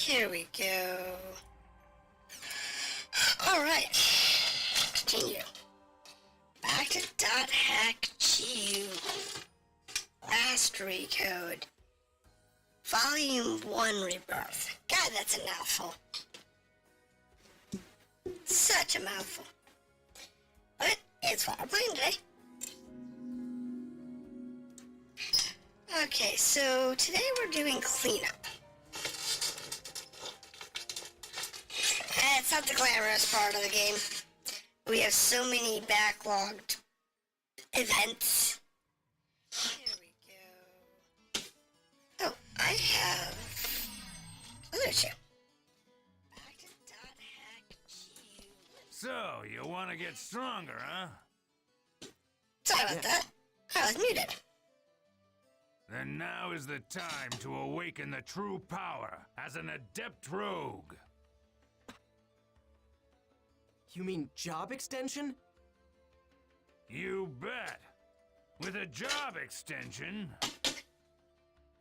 Here we go. Alright. Continue. Back to .hack GU. Last Recode. Vol.1 Rebirth. God, that's a mouthful. Such a mouthful. But it's what we're playing today. Okay, so today we're doing cleanup. It's not the glamorous part of the game. We have so many backlogged events. Here we go. Oh, I have other two. Back to .hack GU. So, you want to get stronger, huh? Sorry about that. I was muted. Then now is the time to awaken the true power as an adept rogue. You mean job extension? You bet. With a job extension,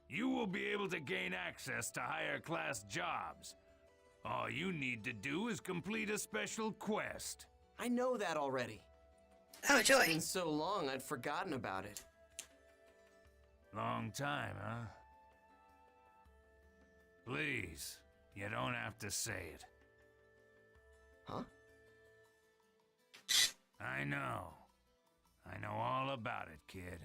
you will be able to gain access to higher class jobs. All you need to do is complete a special quest. I know that already. Oh, joy. It's been so long, I'd forgotten about it. Long time, huh? Please, you don't have to say it. Huh? I know. I know all about it, kid.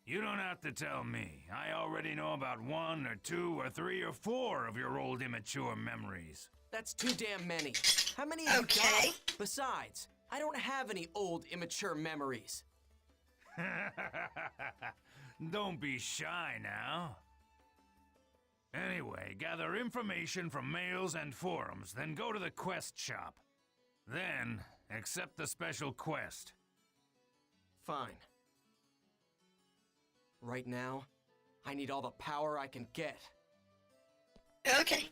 You don't have to tell me. I already know about 1 or 2 or 3 or 4 of your old immature memories. That's too damn many. How many have you Okay. got? Besides, I don't have any old immature memories. Don't be shy now. Anyway, gather information from mails and forums, then go to the quest shop. Then, accept the special quest. Fine. Right now, I need all the power I can get. Okay.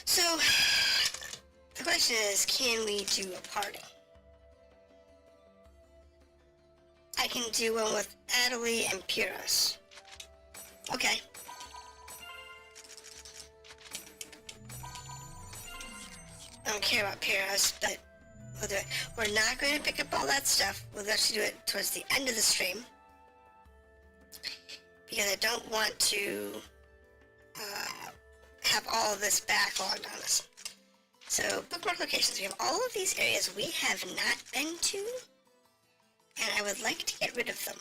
So, the question is, can we do a party? I can do one with Adelie and Pyrrhus. Okay. I don't care about Pyrrhus, but we'll do it. We're not going to pick up all that stuff. We'll actually do it towards the end of the stream. Because I don't want to have all of this backlogged on us. So, bookmark locations. We have all of these areas we have not been to, and I would like to get rid of them.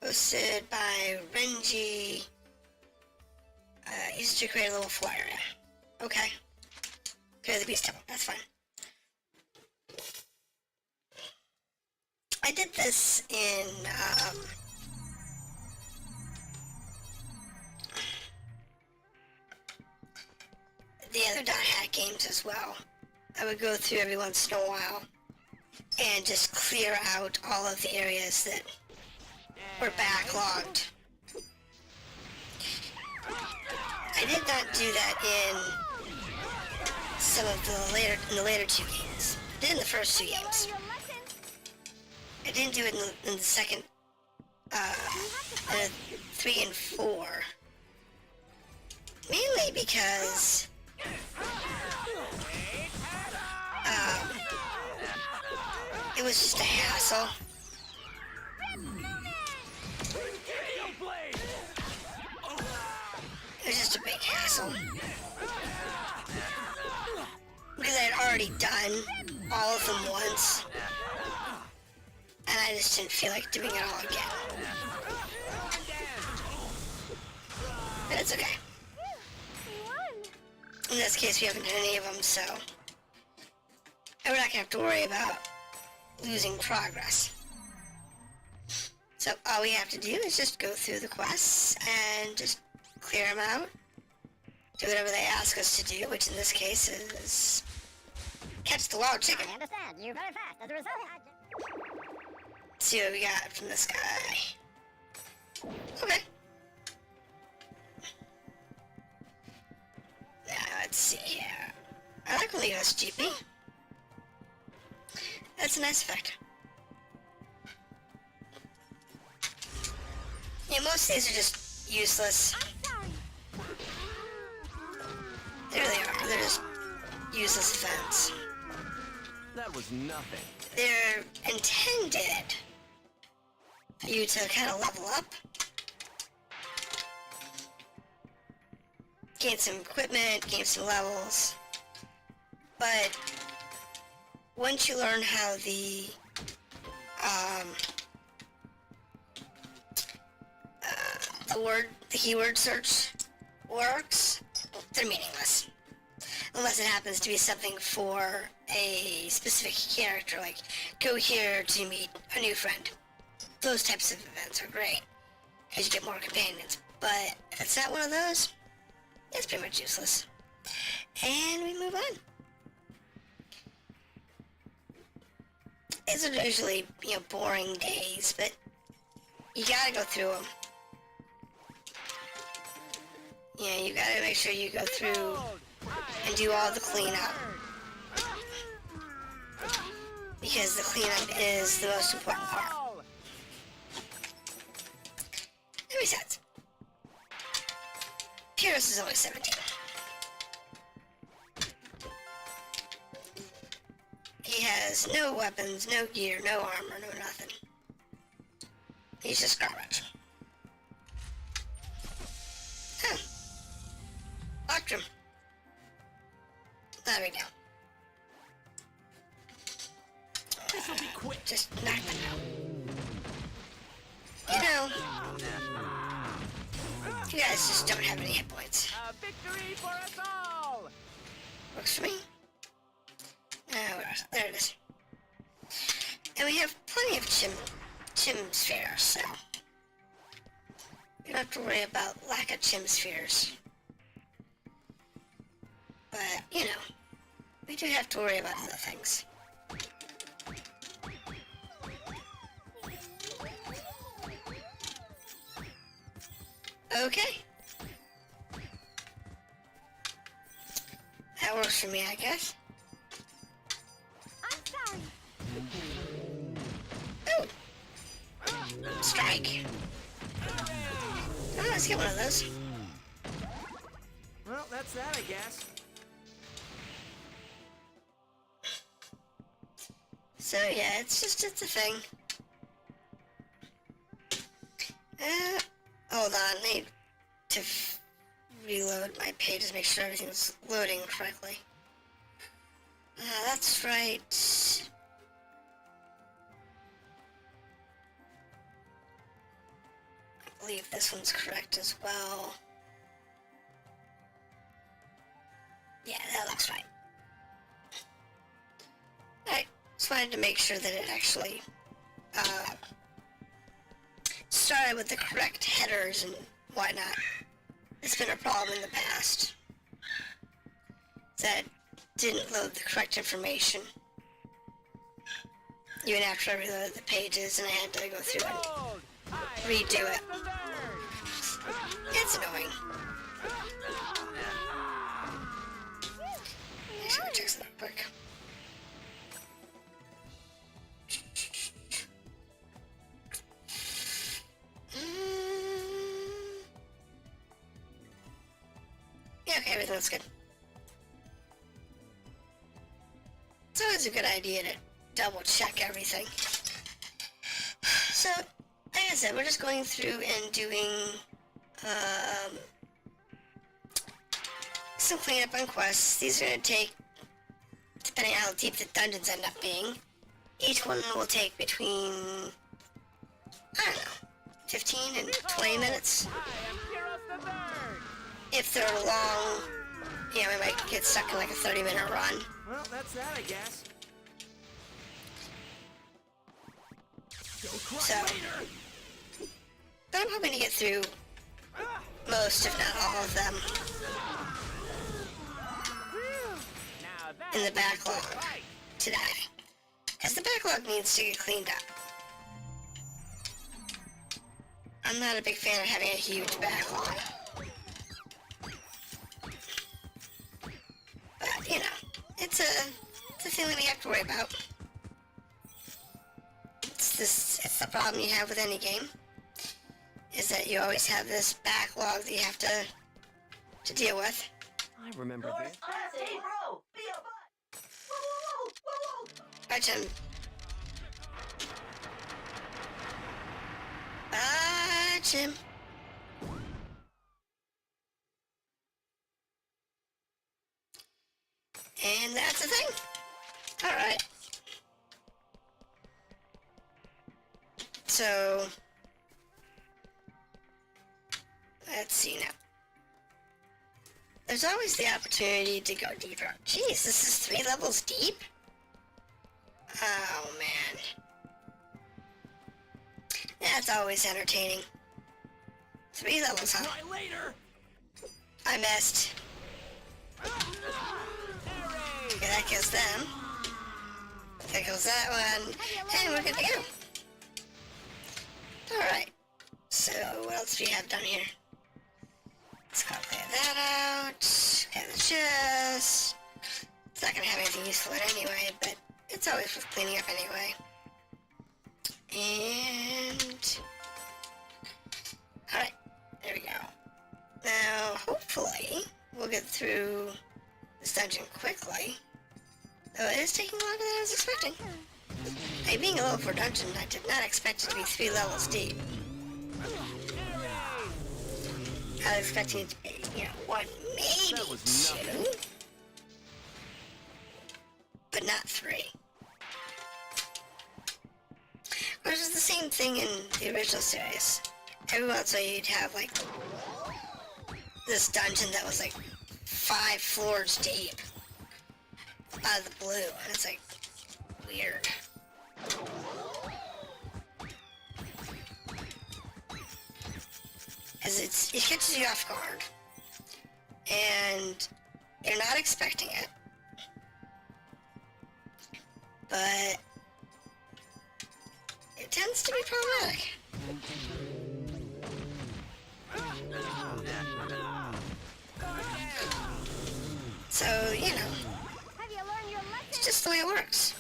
Hosted by Renji. Easy to create a level 4 area. Okay. Clear the beast temple. That's fine. I did this in, the other .hack games as well. I would go through every once in a while and just clear out all of the areas that were backlogged. I did not do that in some of the later two games. I did in the first two games. I didn't do it in the second, 3 and 4. Mainly because it was just a hassle. It was just a big hassle. Because I had already done all of them once. And I just didn't feel like doing it all again. But it's okay. In this case, we haven't done any of them, so we're not gonna have to worry about losing progress. So all we have to do is just go through the quests and just clear them out. Do whatever they ask us to do, which in this case is catch the wild chicken. I understand. You're very fast. As a result, Let's see what we got from this guy. Okay. Now let's see here. I like Leo's GP. That's a nice effect. Yeah, most of these are just useless. There they are. They're just useless events. That was nothing. They're intended for you to kind of level up, gain some equipment, gain some levels, but once you learn how the keyword search works, they're meaningless. Unless it happens to be something for a specific character, like go here to meet a new friend. Those types of events are great, because you get more companions. But if it's not one of those, it's pretty much useless. And we move on. These are usually, boring days, but you gotta go through them. Yeah, you gotta make sure you go through and do all the cleanup. Because the cleanup is the most important part. And besides, Pyrrhus is only 17. He has no weapons, no gear, no armor, no nothing. He's just garbage. Huh. Locked him. There we go. This'll be quick. Just knock them out. You guys just don't have any hit points. A victory for us all. Works for me. Where is it? There it is. And we have plenty of chim spheres, so you don't have to worry about lack of chim spheres. But, we do have to worry about other things. Okay. That works for me, I guess. I'm sorry. Ooh. Strike. Oh, let's get one of those. Well, that's that, I guess. So yeah, it's a thing. Hold on, I need to reload my pages, make sure everything's loading correctly. That's right. I believe this one's correct as well. Yeah, that looks right. Alright, just wanted to make sure that it actually started with the correct headers and whatnot. It's been a problem in the past that didn't load the correct information even after I reloaded the pages, and I had to go through and redo it. It's annoying. Actually, check that quick. Yeah, okay, everything looks good. It's always a good idea to double check everything. So, like I said, we're just going through and doing some cleanup on quests. These are going to take, depending on how deep the dungeons end up being, each one will take between, I don't know, 15 and 20 minutes. If they're long, we might get stuck in like a 30-minute run. Well, that's that, I guess. So, but I'm hoping to get through most, if not all of them, in the backlog today. Because the backlog needs to get cleaned up. I'm not a big fan of having a huge backlog. But, it's a thing that we have to worry about. it's the problem you have with any game, is that you always have this backlog that you have to deal with. I remember this. Right, Jim. Bye, Jim. And that's the thing. Alright. So, let's see now. There's always the opportunity to go deeper. Jeez, this is 3 levels deep? Oh, man. That's always entertaining. 3 levels, huh? Try later. I missed. Okay, that kills them. That kills that one. And we're good to go. Alright. So, what else do we have down here? Let's go clear that out. And the chest. It's not gonna have anything useful in it anyway, but it's always worth cleaning up anyway. And... Alright. There we go. Now, hopefully, we'll get through this dungeon quickly. Though it is taking longer than I was expecting. Like, being a level 4 dungeon, I did not expect it to be 3 levels deep. I was expecting it to be, 1, maybe 2. But not 3. Which is the same thing in the original series. Every once in a while you'd have, like, this dungeon that was, like, 5 floors deep. Out of the blue, and it's, like, weird. As it catches you off guard. And you're not expecting it. But it tends to be problematic. So, Have you learned your lesson? it's just the way it works.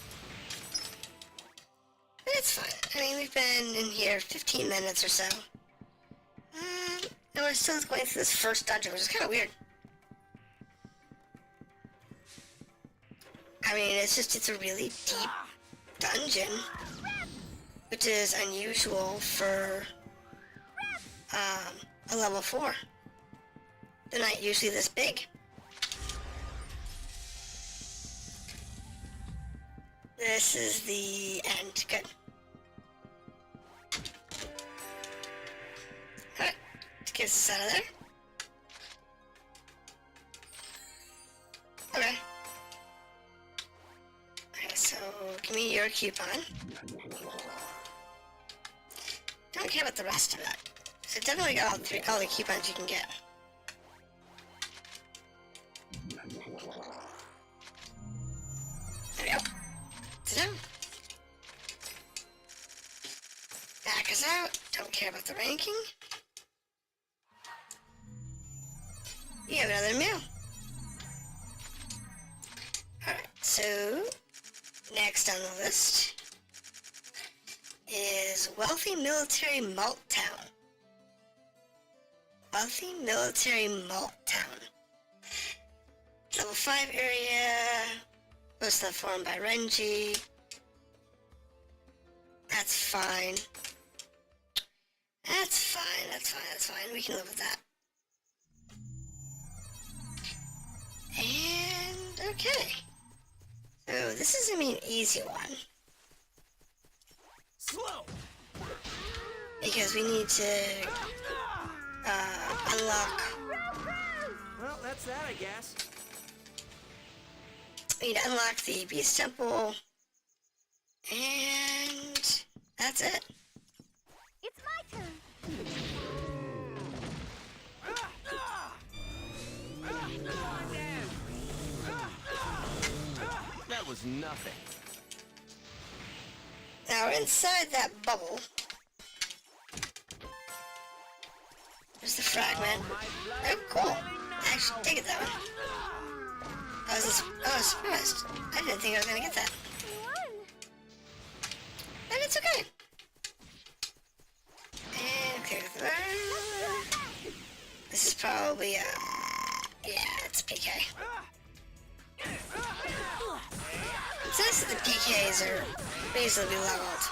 But it's fine. I mean, we've been in here 15 minutes or so. And we're still going through this first dungeon, which is kind of weird. I mean, it's a really deep dungeon, which is unusual for a level 4. They're not usually this big. This is the end. Good. Alright, let's get this out of there. Okay. Okay, so give me your coupon. Don't care about the rest of it. So definitely got all the coupons you can get. There we go. Sit down. Back us out. Don't care about the ranking. You have another meal. Alright, so next on the list is Wealthy Military Malt Town. Wealthy Military Malt Town. Level 5 area. Most of the formed by Renji. That's fine. That's fine. We can live with that. And, okay. So, this is gonna be an easy one. Slow. Because we need to, unlock... Well, that's that, I guess. We need to unlock the Beast Temple. And... that's it. It's my turn. That was nothing. Now, inside that bubble... there's the fragment. Oh, cool. I actually dig it that one. I was surprised. I didn't think I was gonna get that. You won. But it's okay. guys are reasonably leveled.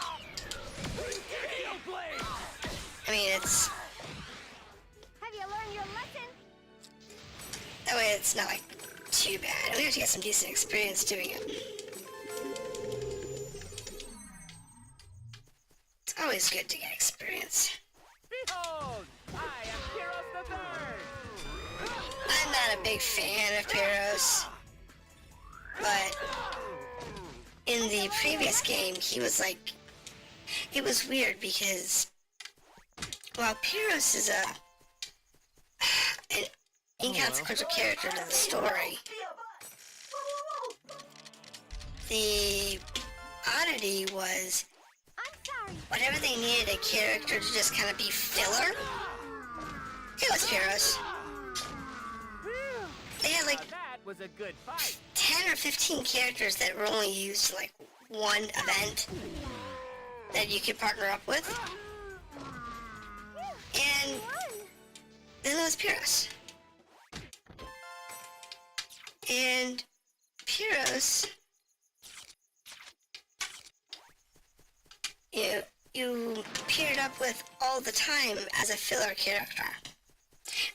I mean, it's... Have you learned your lesson? That way it's not, like, too bad. We have to get some decent experience doing it. It's always good to get experience. Behold, I am Pyros the Third. I'm not a big fan of Pyros, but in the previous game, he was like... It was weird because while Pyros is an inconsequential character to the story, the oddity was I'm sorry. whenever they needed a character to just kind of be filler, it was Pyros. They had like That was a good fight. 10 or 15 characters that were only used to, like, one event that you could partner up with. And then there was Pyros. And Pyros, you paired up with all the time as a filler character.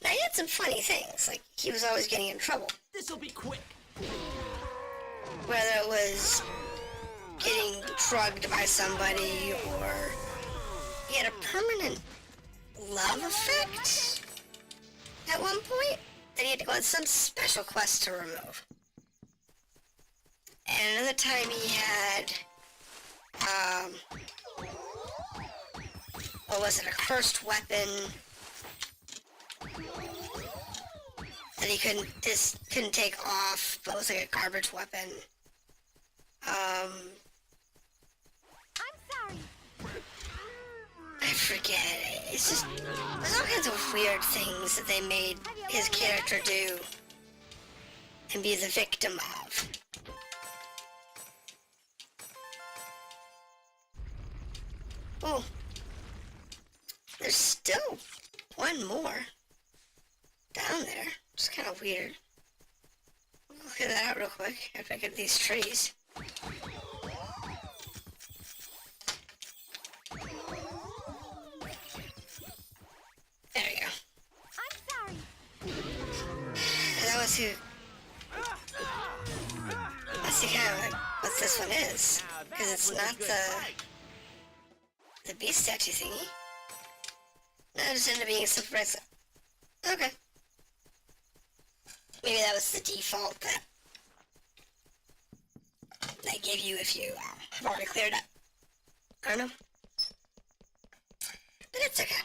Now, he had some funny things, like he was always getting in trouble. This'll be quick. Whether it was getting drugged by somebody or he had a permanent love effect at one point that he had to go on some special quest to remove. And another time he had, what was it, a cursed weapon that he couldn't take off, but it was like a garbage weapon. I'm sorry. I forget. It's just, there's all kinds of weird things that they made his character do and be the victim of. Oh, there's still one more down there. It's kind of weird. We'll clear that out real quick after I get these trees. There we go. I'm sorry. And that was who. Let's see kind of like what this one is, because it's not the beast statue thingy. No, it just ended up being a surprise. Okay. Maybe that was the default that they give you if you have already cleared up. I don't know. But it's okay.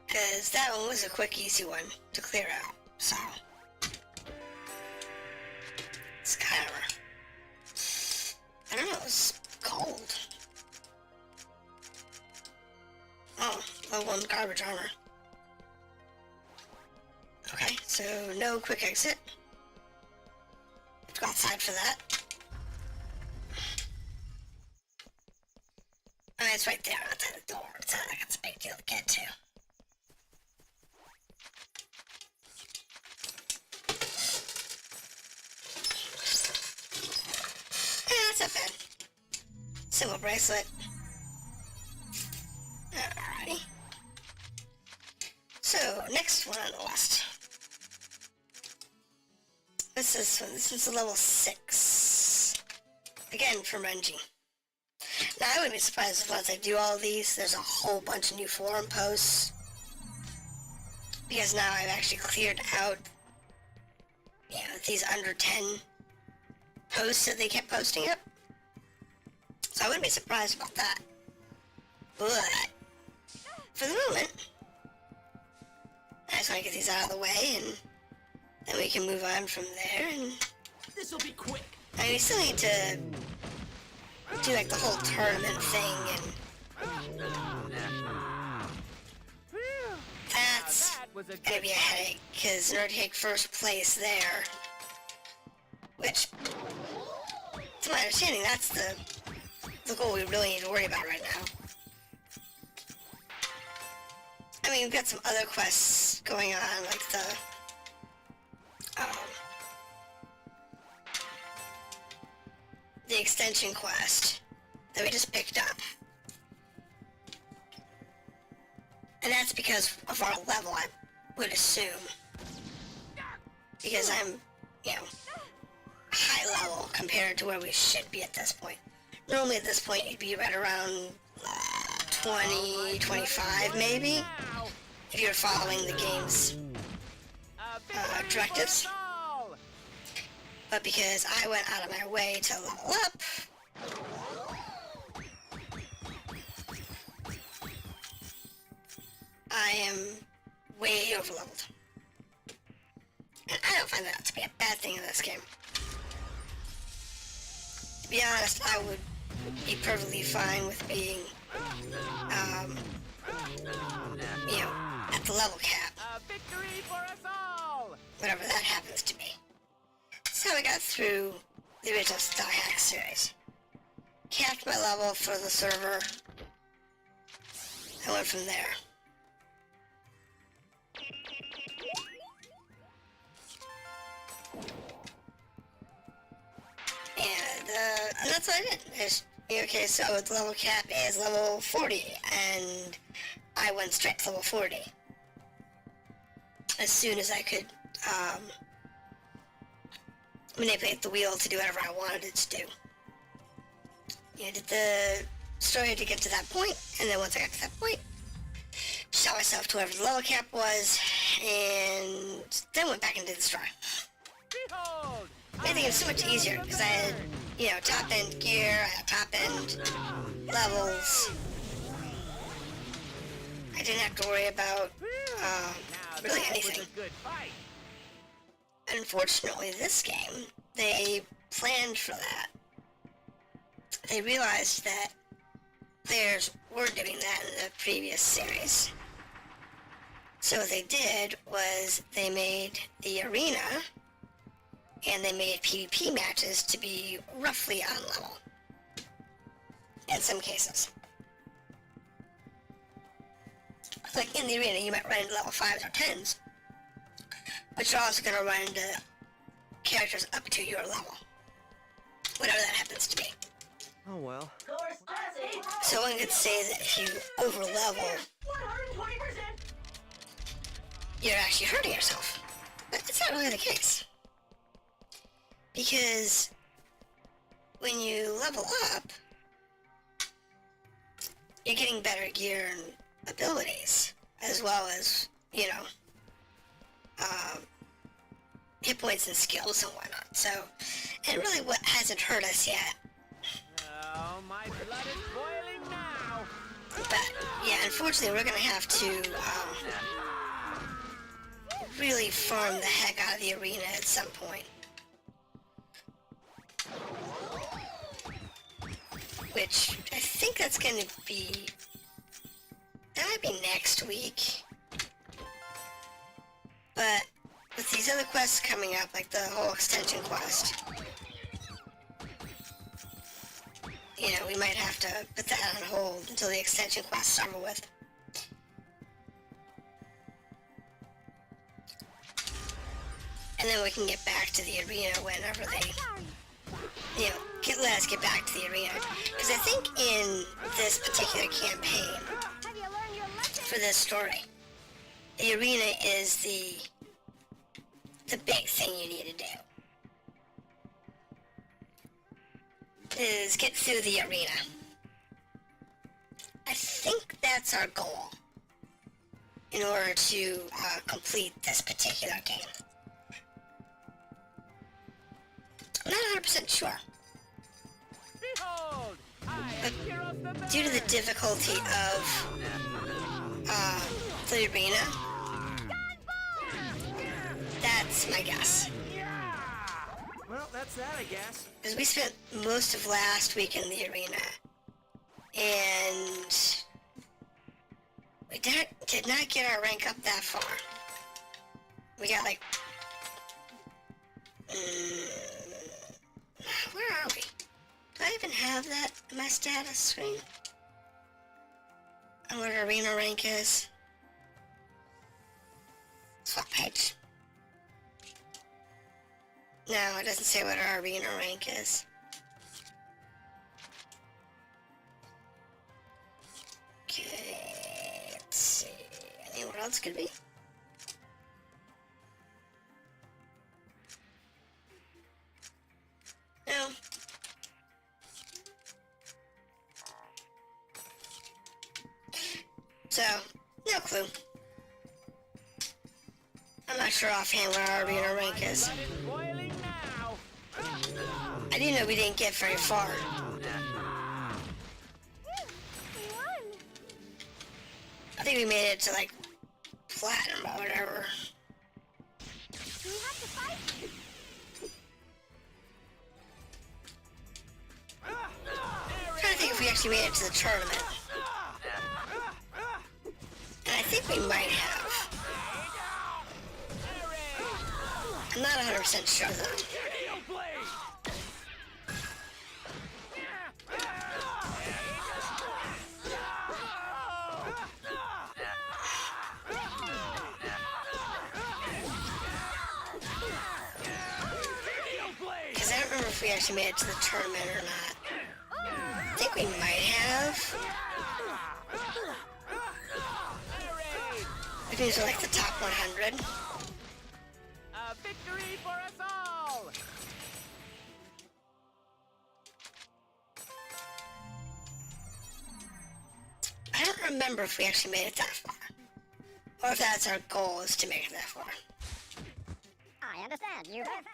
Because that one was a quick, easy one to clear out, so... It's kind of... I don't know, it's cold. Oh, level 1 garbage armor. Okay, so no quick exit. Let's go outside for that. I mean, it's right there outside the door. It's not like it's a big deal to get to. Yeah, that's not bad. Single bracelet. Alrighty. So, next one on the list. This is one. This is a level 6. Again, from Renji. Now, I wouldn't be surprised if once I do all these, there's a whole bunch of new forum posts. Because now I've actually cleared out, you know, these under 10 posts that they kept posting up. So I wouldn't be surprised about that. But, for the moment, I just want to get these out of the way, and then we can move on from there, and... This'll be quick. I mean, we still need to do, like, the whole tournament thing, and... That's gonna be a headache, because in order to take first place there, which, to my understanding, that's the goal we really need to worry about right now. I mean, we've got some other quests going on, like extension quest that we just picked up. And that's because of our level, I would assume. Because I'm, you know, high level compared to where we should be at this point. Normally at this point you'd be right around 20, 25 maybe, if you're following the game's directives. But because I went out of my way to level up, I am way overleveled. And I don't find that to be a bad thing in this game. To be honest, I would be perfectly fine with being, you know, at the level cap. Victory for us all! Whatever that happens to be. That's how I got through the original Star Hack series. Capped my level for the server. I went from there. And that's what I did. Okay, so the level cap is level 40, and I went straight to level 40. As soon as I could, manipulate the wheel to do whatever I wanted it to do. You know, did the story to get to that point, and then once I got to that point, shot myself to whatever the level cap was, and then went back into the story. Behold! I think it's so much easier, because I had, you know, top-end gear, I had top-end levels. I didn't have to worry about, really anything. Unfortunately, this game, they planned for that. They realized that players were doing that in the previous series. So what they did was they made the arena and they made PvP matches to be roughly on level. In some cases. Like in the arena, you might run into level 5s or 10s, but you're also going to run into characters up to your level. Whatever that happens to be. Oh well. So one could say that if you over-level, you're actually hurting yourself. But it's not really the case. Because when you level up, you're getting better gear and abilities, as well as, you know, hit points and skills and whatnot. So, and really what hasn't hurt us yet. Oh, my blood is boiling now! But, yeah, unfortunately we're gonna have to, really farm the heck out of the arena at some point. Which, I think that's gonna be... that might be next week. But, with these other quests coming up, like the whole extension quest, you know, we might have to put that on hold until the extension quest is over with. And then we can get back to the arena whenever they, you know, let us get back to the arena. Because I think in this particular campaign, Have you learned your lesson? for this story, the arena is the big thing you need to do. Is get through the arena. I think that's our goal in order to complete this particular game. I'm not 100% sure. Behold! I am Heroes the Third! Due to the difficulty of the arena, that's my guess. Well, that's that, I guess. Because we spent most of last week in the arena, and we did not get our rank up that far. We got like, where are we? Do I even have that in my status screen? And what our arena rank is? Swap page. No, it doesn't say what our arena rank is. else could be. No. So, no clue. I'm not sure offhand where our arena rank is. Blood is boiling now. I didn't know we didn't get very far. We won. I think we made it to like platinum or whatever. We have to fight. I'm trying to think if we actually made it to the tournament. And I think we might have. I'm not 100% sure though. Because I don't remember if we actually made it to the tournament or not. I think we might have. I think these are like the top 100. A victory for us all. I don't remember if we actually made it that far. Or if that's our goal, is to make it that far. I understand. You bet.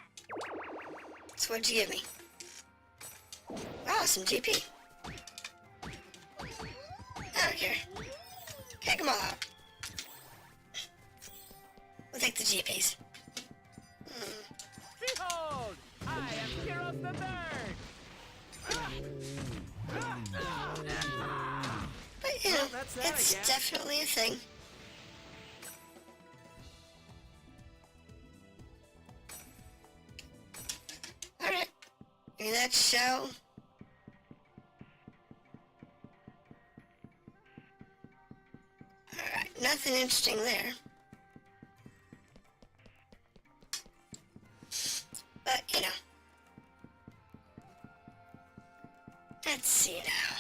So what'd you give me? Wow, some GP. I don't care. Kick them all out. We'll take the GPs. Behold, I am Heroes the Third. But, you know, Well, that's that, I it's guess. definitely a thing. Alright. Give me that show. Alright, nothing interesting there. But, you know. Let's see now.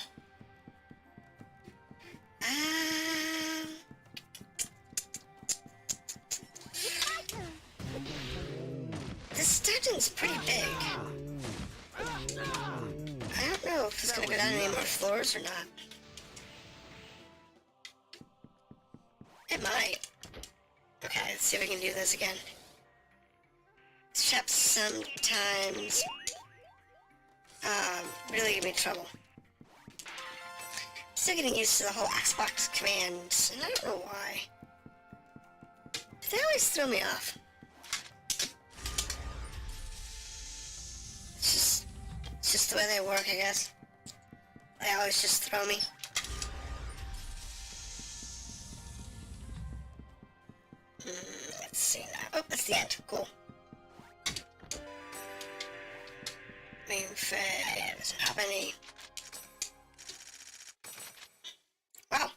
This dungeon's pretty big. I don't know if it's gonna go down any more floors or not. It might. Okay, let's see if we can do this again. This shop sometimes really give me trouble. Still getting used to the whole Xbox commands, and I don't know why. But they always throw me off. It's just the way they work, I guess. They always just throw me. Let's see now. Oh, that's the end. Cool. Main fed. Doesn't have any. Wow.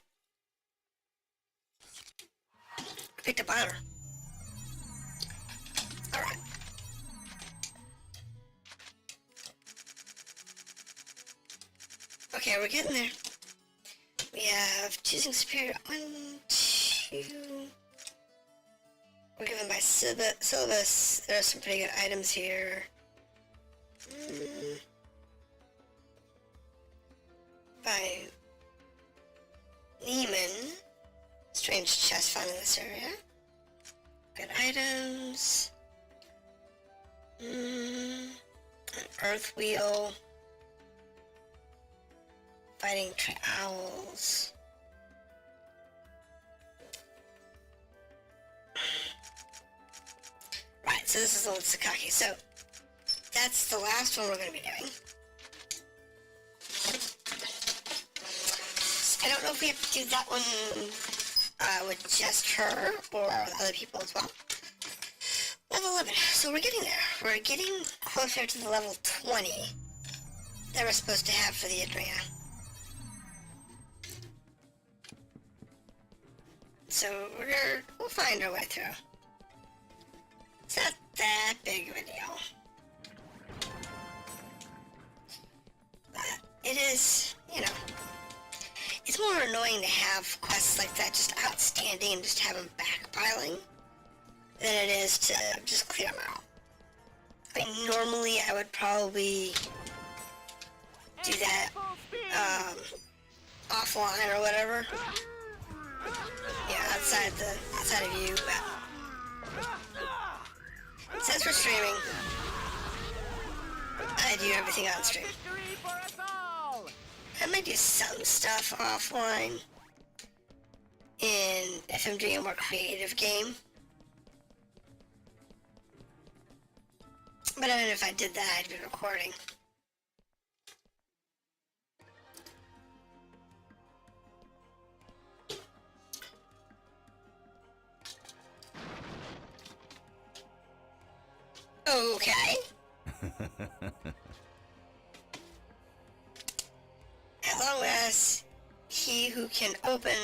I picked up honor. Alright. Okay, we're getting there. We have choosing superior 1, 2. We're given by syllabus. There are some pretty good items here. By Neiman. Strange chest found in this area. Good items. An earth wheel. Fighting owls. Right, so this is old Sakaki. So that's the last one we're going to be doing. I don't know if we have to do that one with just her or with other people as well. Level 11. So we're getting there. We're getting closer to the level 20 that we're supposed to have for the arena. So we'll find our way through. It's not that big of a deal. But it is, you know, it's more annoying to have have quests like that just outstanding and just have them backpiling than it is to just clear them out. I mean, normally I would probably do that offline or whatever. Yeah, outside of you, but since we're streaming, I do everything on stream. Victory for us all! I might do some stuff offline if I'm doing a more creative game. But even if I did that, I'd be recording. Okay. As long as he who can open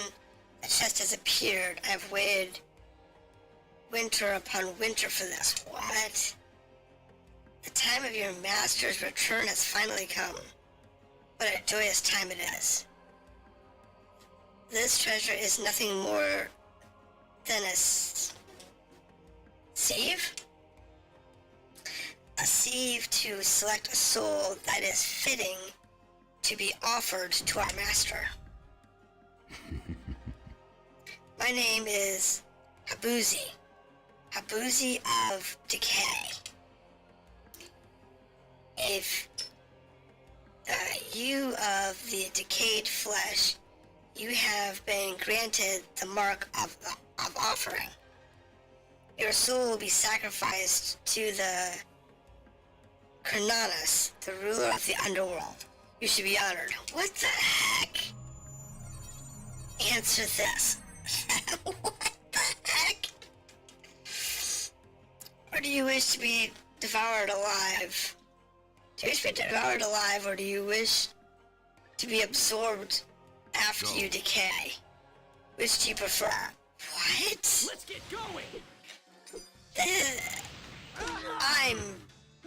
the chest has appeared, I've waited winter upon winter for this. What? The time of your master's return has finally come. What a joyous time it is. This treasure is nothing more than a sieve? A sieve to select a soul that is fitting to be offered to our master. My name is Habuzi. Habuzi of Decay. If you of the decayed flesh, you have been granted the mark of offering. Your soul will be sacrificed to the Kronanos, the ruler of the underworld. You should be honored. What the heck? Answer this. What the heck? Or do you wish to be devoured alive? Do you wish to be devoured alive, or do you wish to be absorbed after you decay? Which do you prefer? What? Let's get going! I'm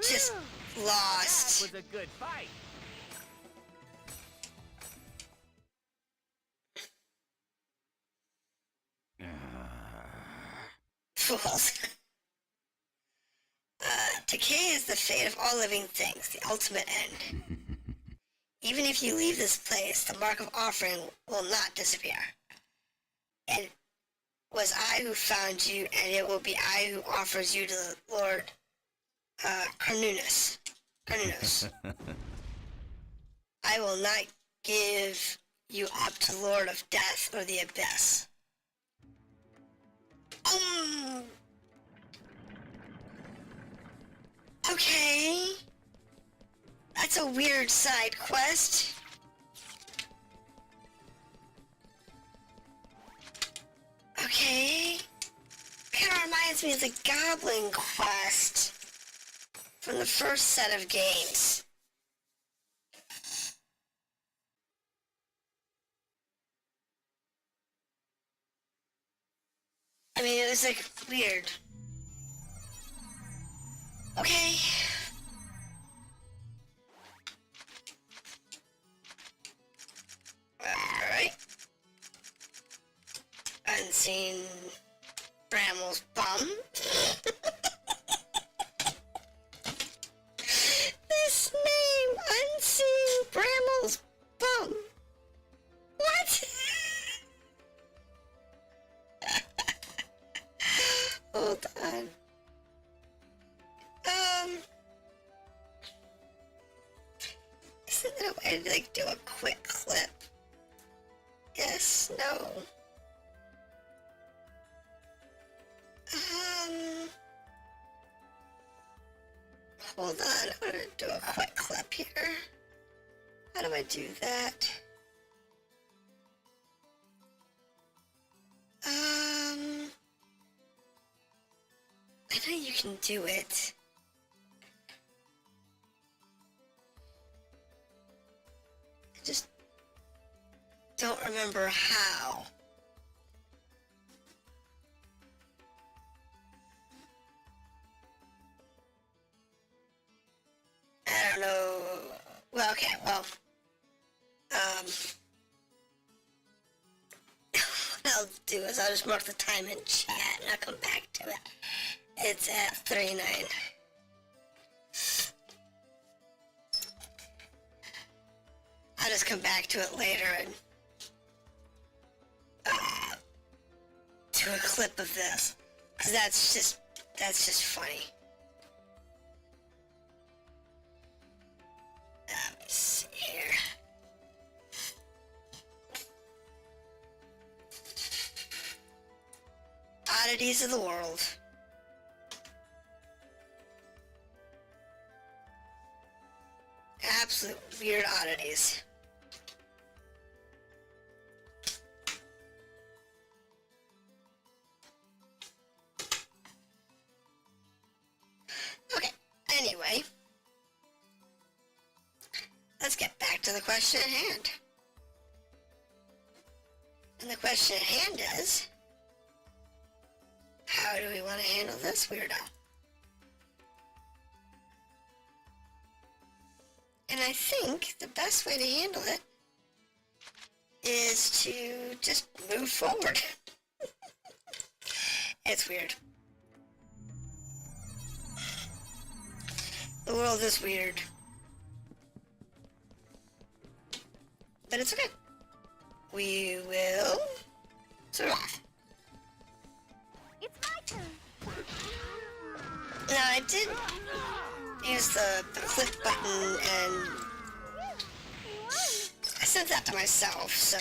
just That lost. was a good fight! Fools. Decay is the fate of all living things, the ultimate end. Even if you leave this place, the mark of offering will not disappear. It was I who found you, and it will be I who offers you to the Lord Kronanos. I will not give you up to Lord of Death or the Abyss. Okay. That's a weird side quest. Okay. Kind of reminds me of the Goblin quest from the first set of games. I mean, it was like weird. Okay. Alright. Unseen Bramwell's bum. This name, Unseen Bramwell's bum. What? Hold on. Isn't there a way to like do a quick clip? Yes, no. Hold on, I'm gonna do a quick clip here. How do I do that? I know you can do it. I just don't remember how. I don't know. Well, okay, well. just mark the time in chat and I'll come back to it. It's at 39. I'll just come back to it later and do a clip of this. Cause that's just funny. Let me see here. Oddities of the world. Absolute weird oddities. Okay, anyway. Let's get back to the question at hand. And the question at hand is, how do we want to handle this weirdo? And I think the best way to handle it is to just move forward. It's weird. The world is weird. But it's okay. We will survive. It's my turn. Now, I did use the click button and You won. I set that to myself, so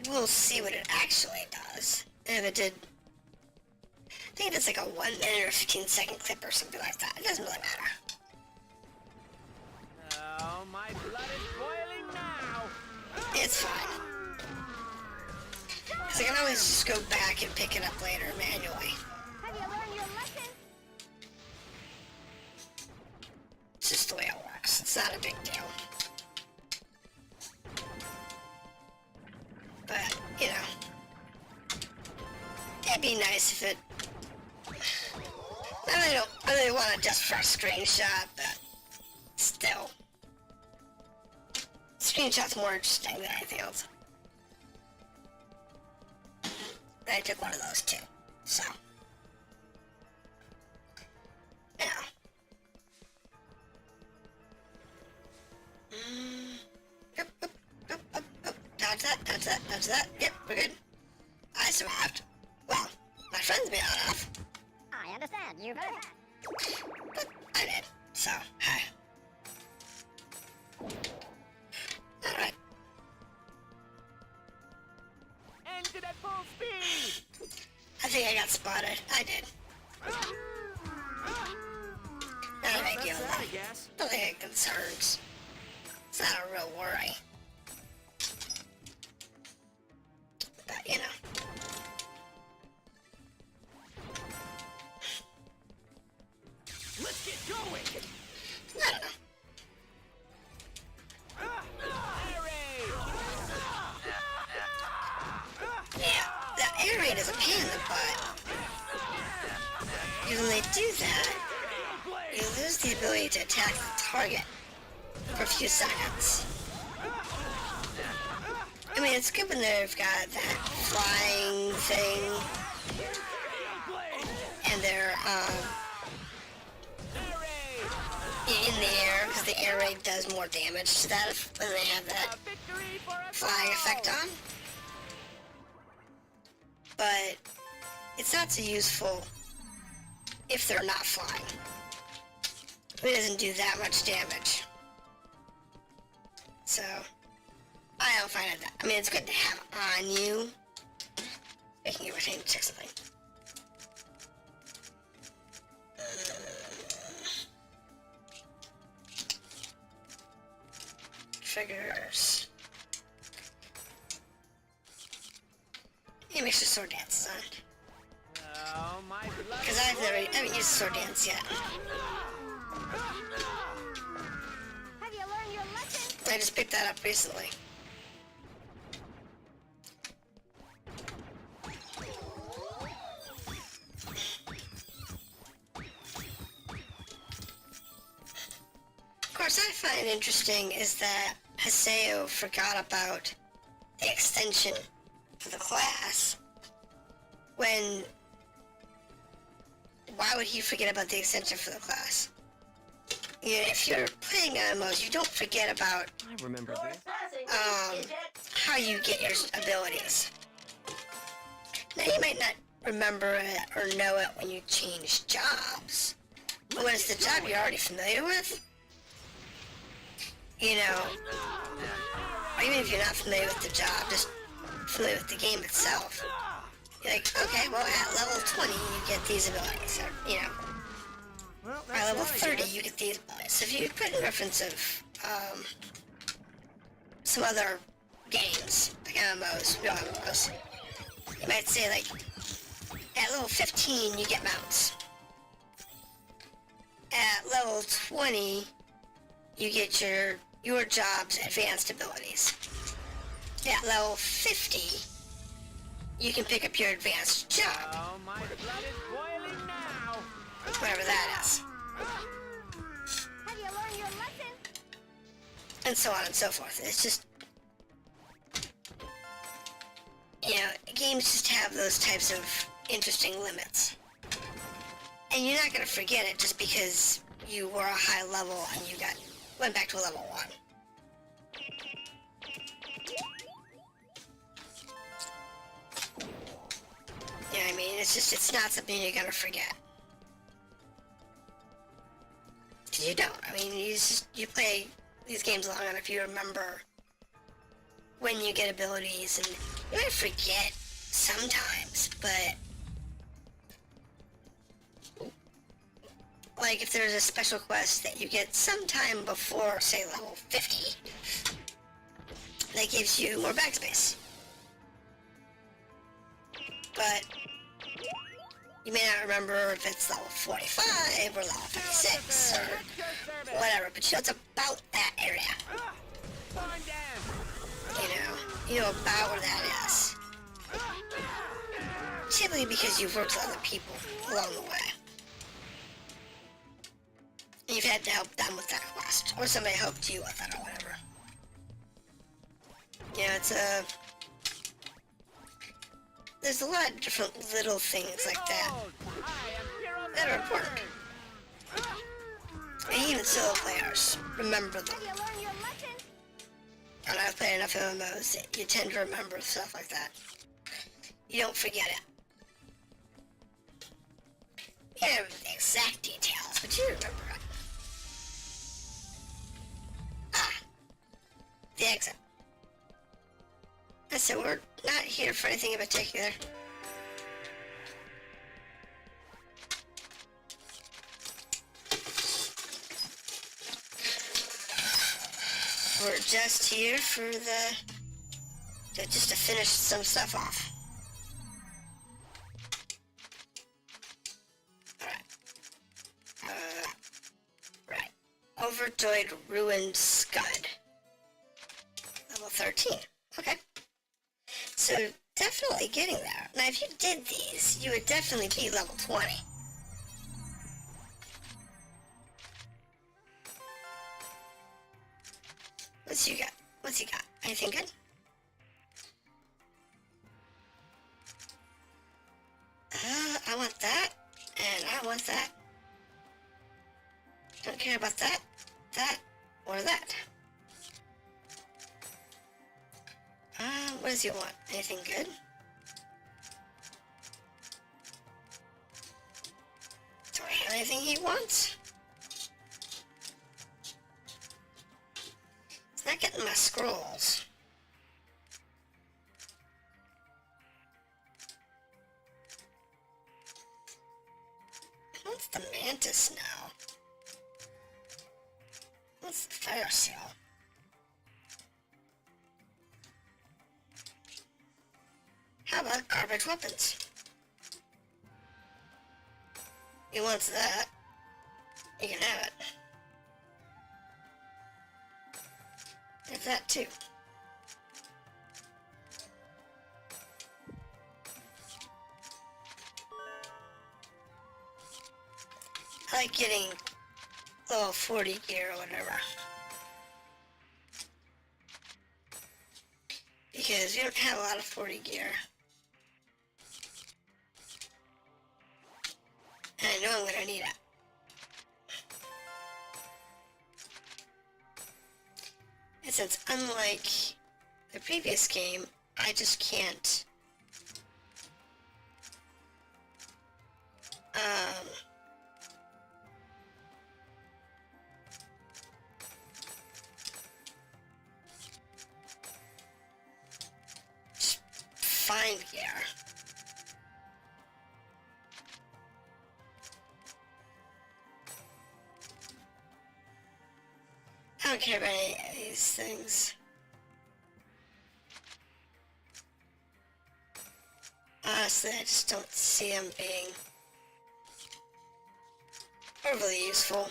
we'll see what it actually does. And if it did, I think it's like a 1 minute or 15-second clip or something like that. It doesn't really matter. Oh, my blood is boiling now. It's fine. Because I can always just go back and pick it up later manually. Have you learned your lesson? It's just the way it works. It's not a big deal. But, you know, it'd be nice if it... I really don't really want it just for a screenshot, but still. Screenshot's more interesting than anything else. I took one of those too, so. Now. Yep, yep, yep, yep, yep. Dodge that, dodge that, dodge that. Yep, we're good. I survived. Well, my friends may not have. I understand. You very bad. But I did, so, hi. Alright. Engine at full speed. I think I got spotted. I did. Not a big deal, That's that, I though. guess. Don't think it concerns. It's not a real worry. But, you know. Let's get going. I don't know. Yeah, that air raid is a pain in the butt. Because when they do that, you lose the ability to attack the target for a few seconds. I mean, it's good when they've got that flying thing, and they're, in the air, because the air raid does more damage to that when they have that flying effect on. But it's not so useful if they're not flying. It doesn't do that much damage. So, I don't find it that... I mean, it's good to have on you. Speaking of which, I need to check something. Triggers. He makes your sword dance on. Oh, my blood. Because I haven't used sword dance yet. Have you learned your lesson? I just picked that up recently. Of course, I find interesting is that Haseo forgot about the extension for the class, when... Why would he forget about the extension for the class? You know, if you're playing MMOs, you don't forget about I remember this. how you get your abilities. Now, you might not remember it or know it when you change jobs, but when it's the job you're already familiar with, you know, or even if you're not familiar with the job, just familiar with the game itself, you're like, okay, well, at level 20, you get these abilities, or, you know, Well, at level 30, you get these abilities. So if you put in reference of, some other games, like MMOs, real MMOs, you might say, like, at level 15, you get mounts. At level 20, you get your job's advanced abilities. At level 50, you can pick up your advanced job, Oh, my blood is boiling now. whatever that is, Have you learned your lesson? and so on and so forth. It's just, you know, games just have those types of interesting limits. And you're not going to forget it just because you were a high level and you went back to a level 1. You know what I mean? It's not something you're going to forget. 'Cause you don't. I mean, you play these games long enough, you remember when you get abilities, and you might forget sometimes, but like if there's a special quest that you get sometime before, say, level 50, that gives you more backspace. But you may not remember if it's level 45 or level 56 or whatever, but you know it's about that area. You know about where that is. Typically because you've worked with other people along the way. And you've had to help them with that quest, or somebody helped you with it or whatever. You know, there's a lot of different little things like that that are important. And even solo players remember them. Have you learned your lesson? And I've played enough MMOs that you tend to remember stuff like that. You don't forget it. You don't remember the exact details, but you remember it. The exit. I said we're not here for anything in particular. We're just here for just to finish some stuff off. Alright. Right. Overjoyed Ruined Scud. Level 13. Okay. So, definitely getting there. Now, if you did these, you would definitely be level 20. What's you got? What's he got? Anything good? I want that, and I want that. Don't care about that, or that. What does he want? Anything good? Do I have anything he wants? He's not getting my scrolls. What's the mantis now? What's the fire seal? How about garbage weapons? He wants that. You can have it. Have that too. I like getting level 40 gear or whatever. because we don't have a lot of 40 gear. And I know I'm gonna need it. And since unlike the previous game, I just can't just find gear. I don't care about any of these things. Honestly, I just don't see them being overly useful.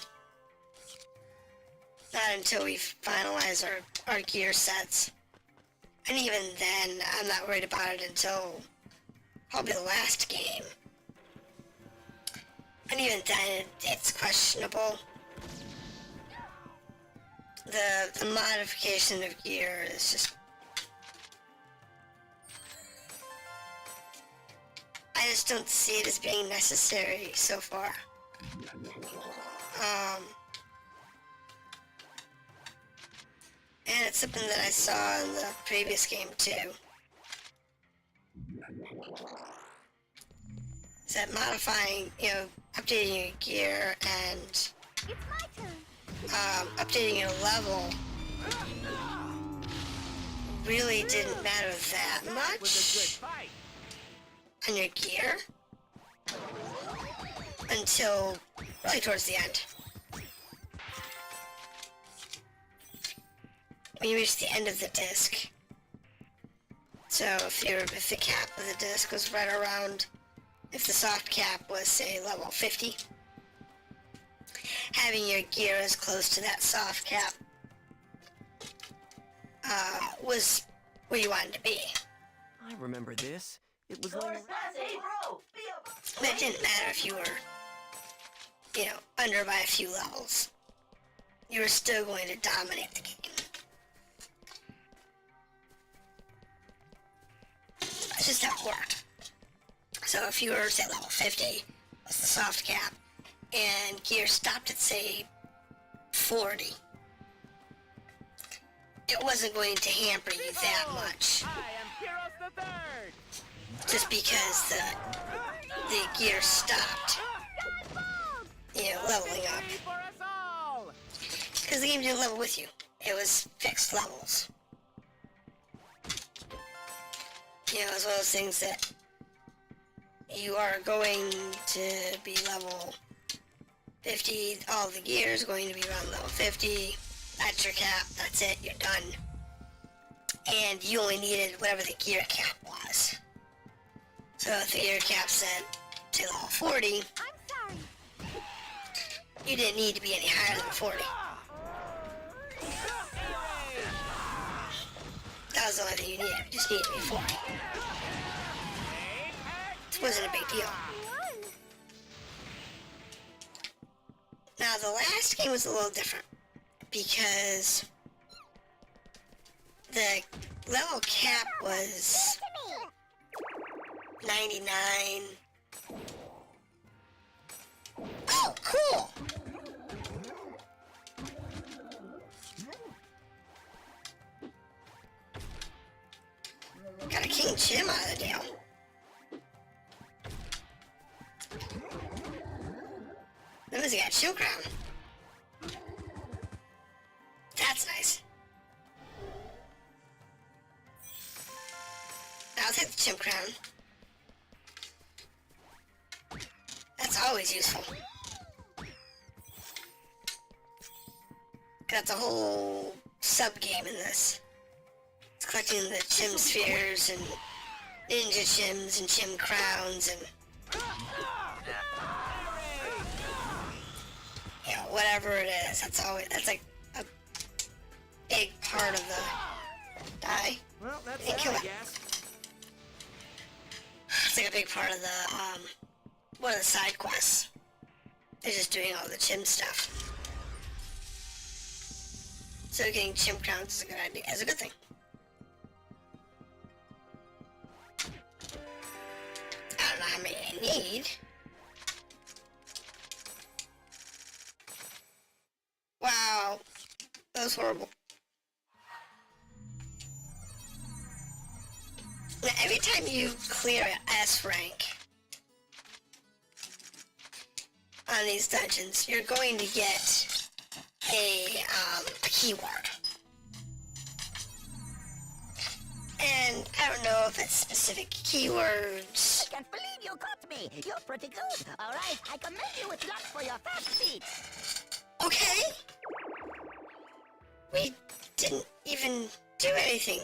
Not until we finalize our gear sets. And even then, I'm not worried about it until probably the last game. And even then, it's questionable. The modification of gear is just... I just don't see it as being necessary so far. And it's something that I saw in the previous game too. Is that modifying, updating your gear and It's my turn. updating your level really didn't matter that Was a good much fight. on your gear until really towards the end. When you reach the end of the disc. So if the cap of the disc was right around, if the soft cap was say level 50, having your gear as close to that soft cap was where you wanted to be. I remember this. It was like... But it didn't matter if you were, under by a few levels. You were still going to dominate the game. That's just how it worked. So if you were, say, level 50, was the soft cap, and gear stopped at, say, 40, it wasn't going to hamper you that much. I am Heroes the Third. Just because the gear stopped, leveling up. Victory for us all. Because the game didn't level with you. It was fixed levels. It was one of those things that you are going to be level 50, all the gear is going to be around level 50, that's your cap, that's it, you're done. And you only needed whatever the gear cap was. So if the gear cap said to level 40, I'm sorry. you didn't need to be any higher than 40. That was the only thing you needed, you just needed to be 40. This wasn't a big deal. One. Now the last game was a little different because the level cap was 99. Oh, cool! Got a King Chim out of the deal. That means he got Chill Crown. That's nice. I'll take the Chimp Crown. That's always useful. That's a whole sub-game in this. It's collecting the Chim Spheres and Ninja Chims and Chim Crowns and... whatever it is, that's like a big part of the die. Well, that's Thank that, you. I guess. It's like a big part of the one of the side quests. They're just doing all the chim stuff. So getting chim crowns is a good idea. It's a good thing. need. Wow, that was horrible. Now, every time you clear an S rank on these dungeons, you're going to get a keyword. And I don't know if it's specific keywords. I can't believe you caught me. You're pretty good. All right, I commend you with luck for your fast feet. Okay. We didn't even do anything.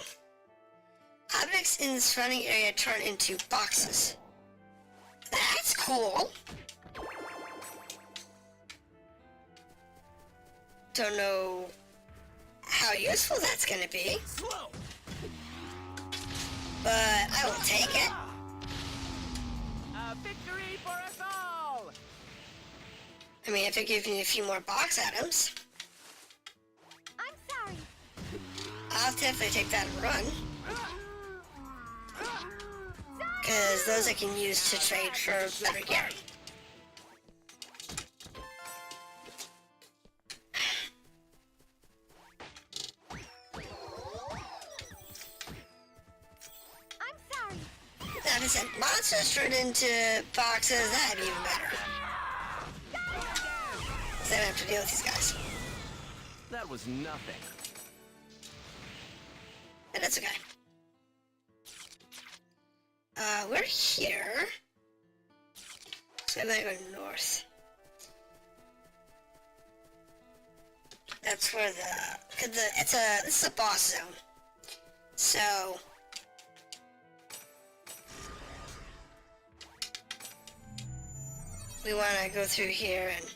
Objects in the surrounding area turn into boxes. That's cool. Don't know how useful that's gonna be. Slow. But I will take it. A victory for us all! I mean, if it gives me a few more box items, I'm sorry. I'll definitely take that and run. Because those I can use to trade for better gear. I'm sorry. Now, if I said monsters turned into boxes, that'd be even better. So I don't have to deal with these guys. That was nothing. But that's okay. We're here. So I'm gonna go north. That's where this is a boss zone. So we wanna go through here and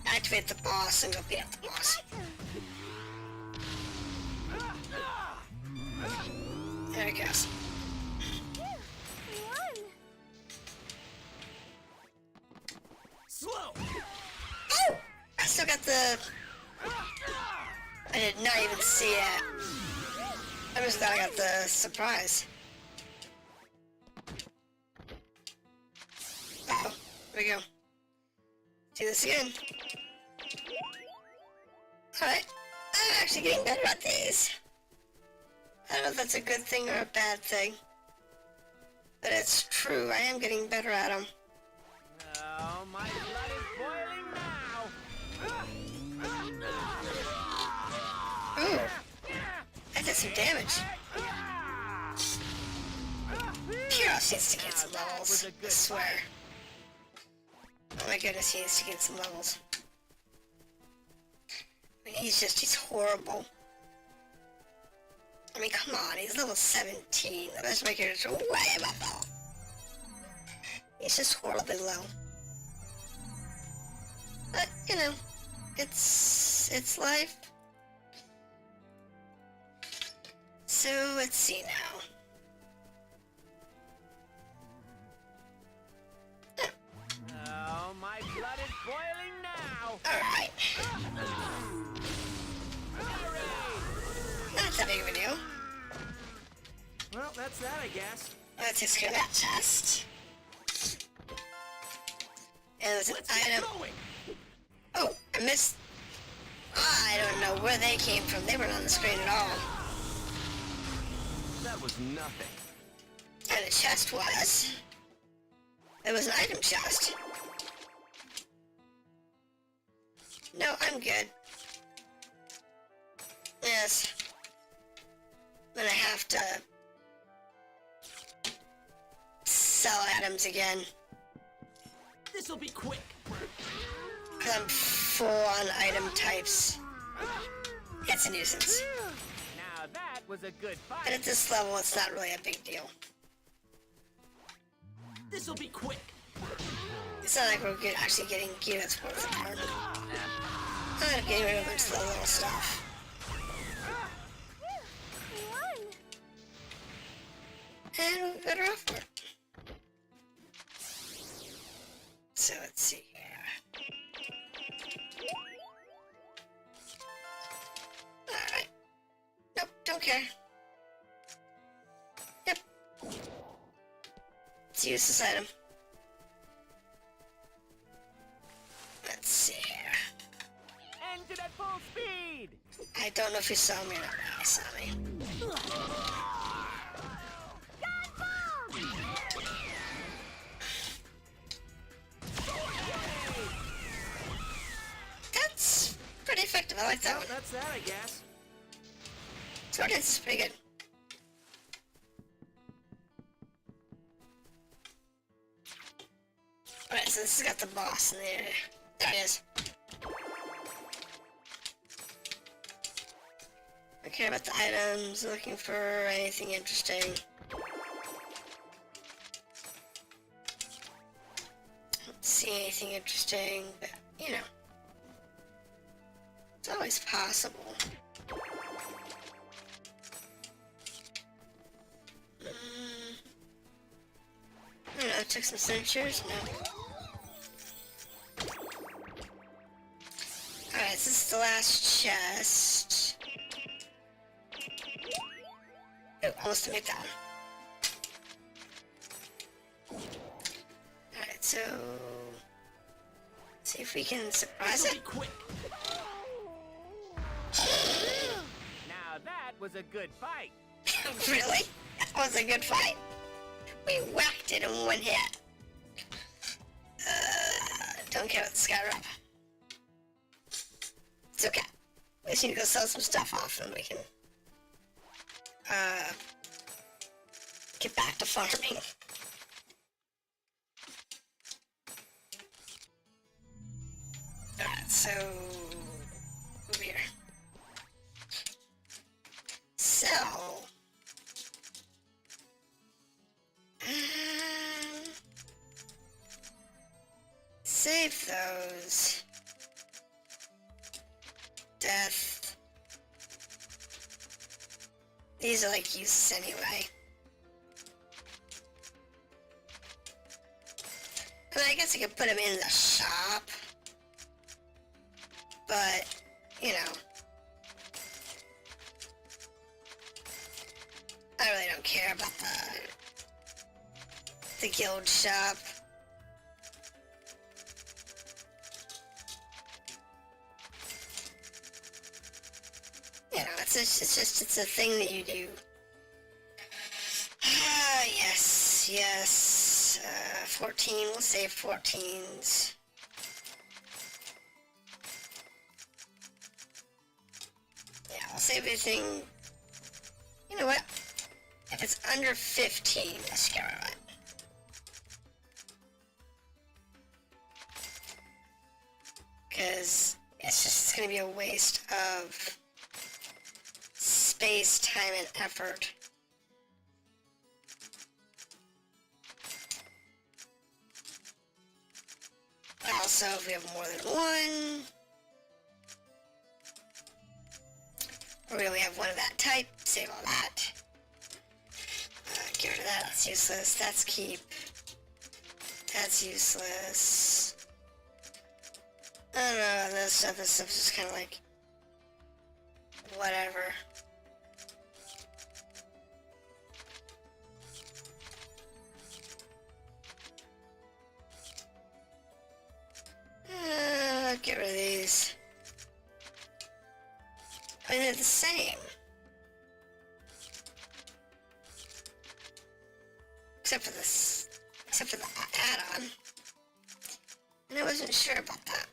activate the boss and go beat up the boss. There it goes. One. Slow. Oh! I still got the... I did not even see it. I just thought I got the surprise. Uh-oh. There we go. Do this again. Alright. I'm actually getting better at these. I don't know if that's a good thing or a bad thing. But it's true, I am getting better at them. Oh, my blood is boiling now! Ooh. That did some damage. Pyros needs to get some levels, I swear. Oh my goodness, he needs to get some levels. I mean, he's horrible. I mean, come on, he's level 17. The best my character is way above that. He's just horribly low. But, you know, it's life. So, let's see now. Oh, my blood is boiling now! Alright. Not that big of a deal. Well, that's that, I guess. Let's just get that chest. And there's an item. Going. Oh, I missed. I don't know where they came from. They weren't on the screen at all. That was nothing. And the chest was. It was an item chest. No, I'm good. Yes. I'm gonna have to sell items again. This'll be quick. Because I'm full on item types. It's a nuisance. Now that was a good But fight! at this level, it's not really a big deal. This'll be quick. It's not like we're actually getting units worth of armor. I'm getting rid of a bunch of the little stuff. One. And we're better off for it. So let's see here. Alright. Nope, don't care. Yep. It's a useless item. Let's see here. Engine at full speed! I don't know if you saw me or not. You saw me. That's pretty effective. I like that Well, one. that's that, I guess. Sword dance is pretty good. Alright, so this has got the boss in there. There it is. I care about the items, looking for anything interesting. Don't see anything interesting, but you know. It's always possible. I don't know, took some signatures? No. Alright, so this is the last chest. Oh, almost made that one. Alright, so... see if we can surprise This'll it. be quick. Now that was a good fight. Really? That was a good fight. We whacked it in one hit. Don't care about the sky wrap. It's okay. We just need to go sell some stuff off and we can get back to farming. Alright, so over here. Sell. Save those. Death. These are like useless anyway. I mean, I guess I could put them in the shop. But, you know. I really don't care about the guild shop. You know, it's a thing that you do. Ah, yes. 14, we'll save 14s. Yeah, I'll save everything. You know what? If it's under 15, let's get rid of it. Because it's gonna be a waste of space, time, and effort. Also, if we have more than one, or we only have one of that type, save all that. Get rid of that, that's useless. That's keep. That's useless. I don't know, this stuff's just kind of like, whatever. Get rid of these. I mean, they're the same. Except for this. Except for the add-on. And I wasn't sure about that.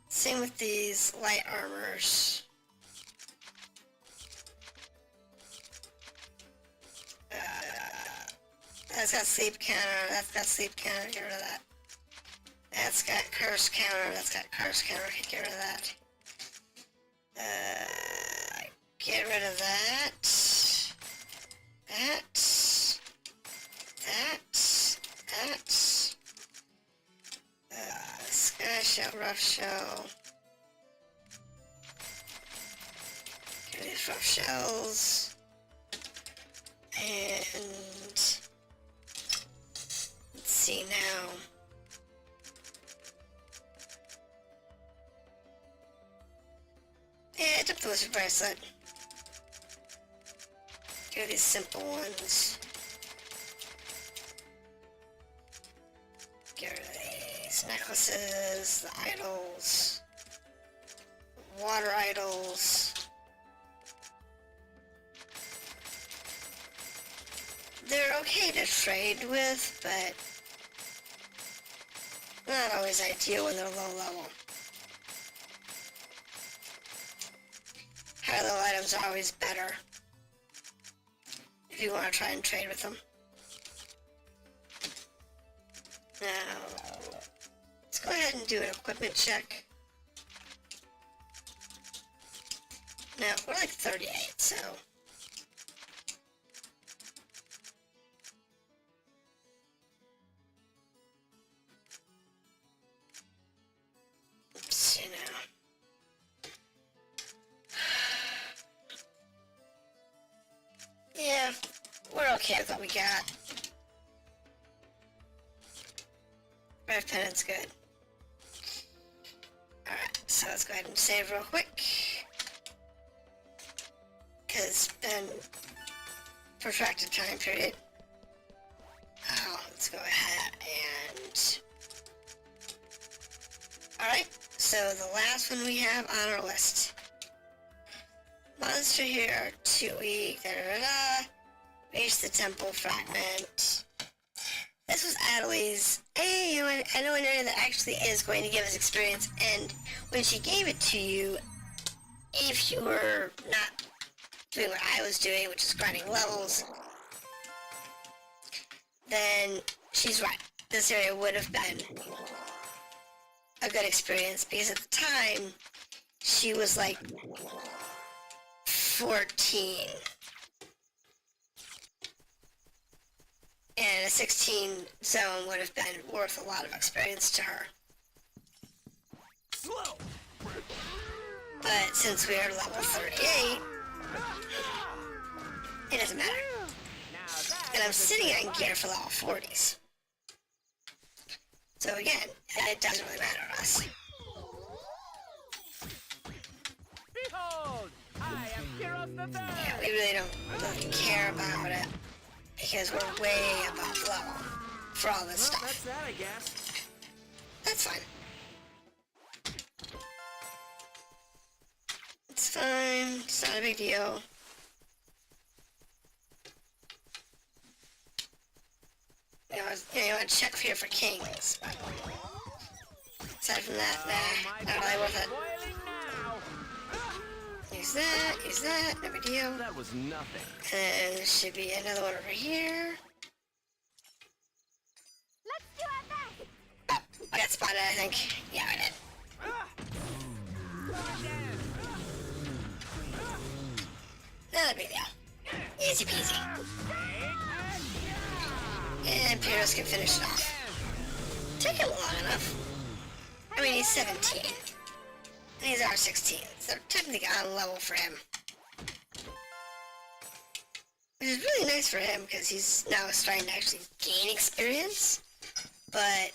Same with these light armors. That's got sleep counter, that's got sleep counter, get rid of that. That's got curse counter, that's got curse counter, get rid of that. Get rid of that. That. Sky shell, rough shell. Get rid of these rough shells. And let's see now. Yeah, I took the wizard bracelet. Get do these simple ones. Get rid of these necklaces, the idols, water idols. They're okay to trade with, but not always ideal when they're low level. High level items are always better if you want to try and trade with them. Now, let's go ahead and do an equipment check. Now, we're like 38, so... let's see now. Yeah, we're okay with what we got. Breath Pennant's good. Alright, so let's go ahead and save real quick. Because then, protracted time period. Oh, let's go ahead and... Alright, so the last one we have on our list. Monster here are too weak, da-da-da-da. Reach the temple fragment. This was Adelai's. Hey, I know an area that actually is going to give us experience, and when she gave it to you, if you were not doing what I was doing, which is grinding levels, then she's right. This area would have been a good experience, because at the time, she was like 14. And a 16 zone would have been worth a lot of experience to her. Slow. But since we are level 38, it doesn't matter. And I'm sitting on gear for level 40s. So again, it doesn't really matter to us. Behold, I am Kiros the Third. Yeah, we really don't care about it. Because we're way above level for all this Well, stuff. that's that, I guess. That's fine. It's fine. It's not a big deal. You want to check here for kings. But aside from that, nah, not really worth it. Boiling now. Use that, no big deal. That was nothing. And there should be another one over here. Let's do our best. Oh, I got spotted, I think. Yeah, I did. Not a big deal. Easy peasy. And Pyrrhus can finish it off. Took him long enough. I mean, he's 17. And he's R16, so technically on level for him. Which is really nice for him, because he's now starting to actually gain experience. But,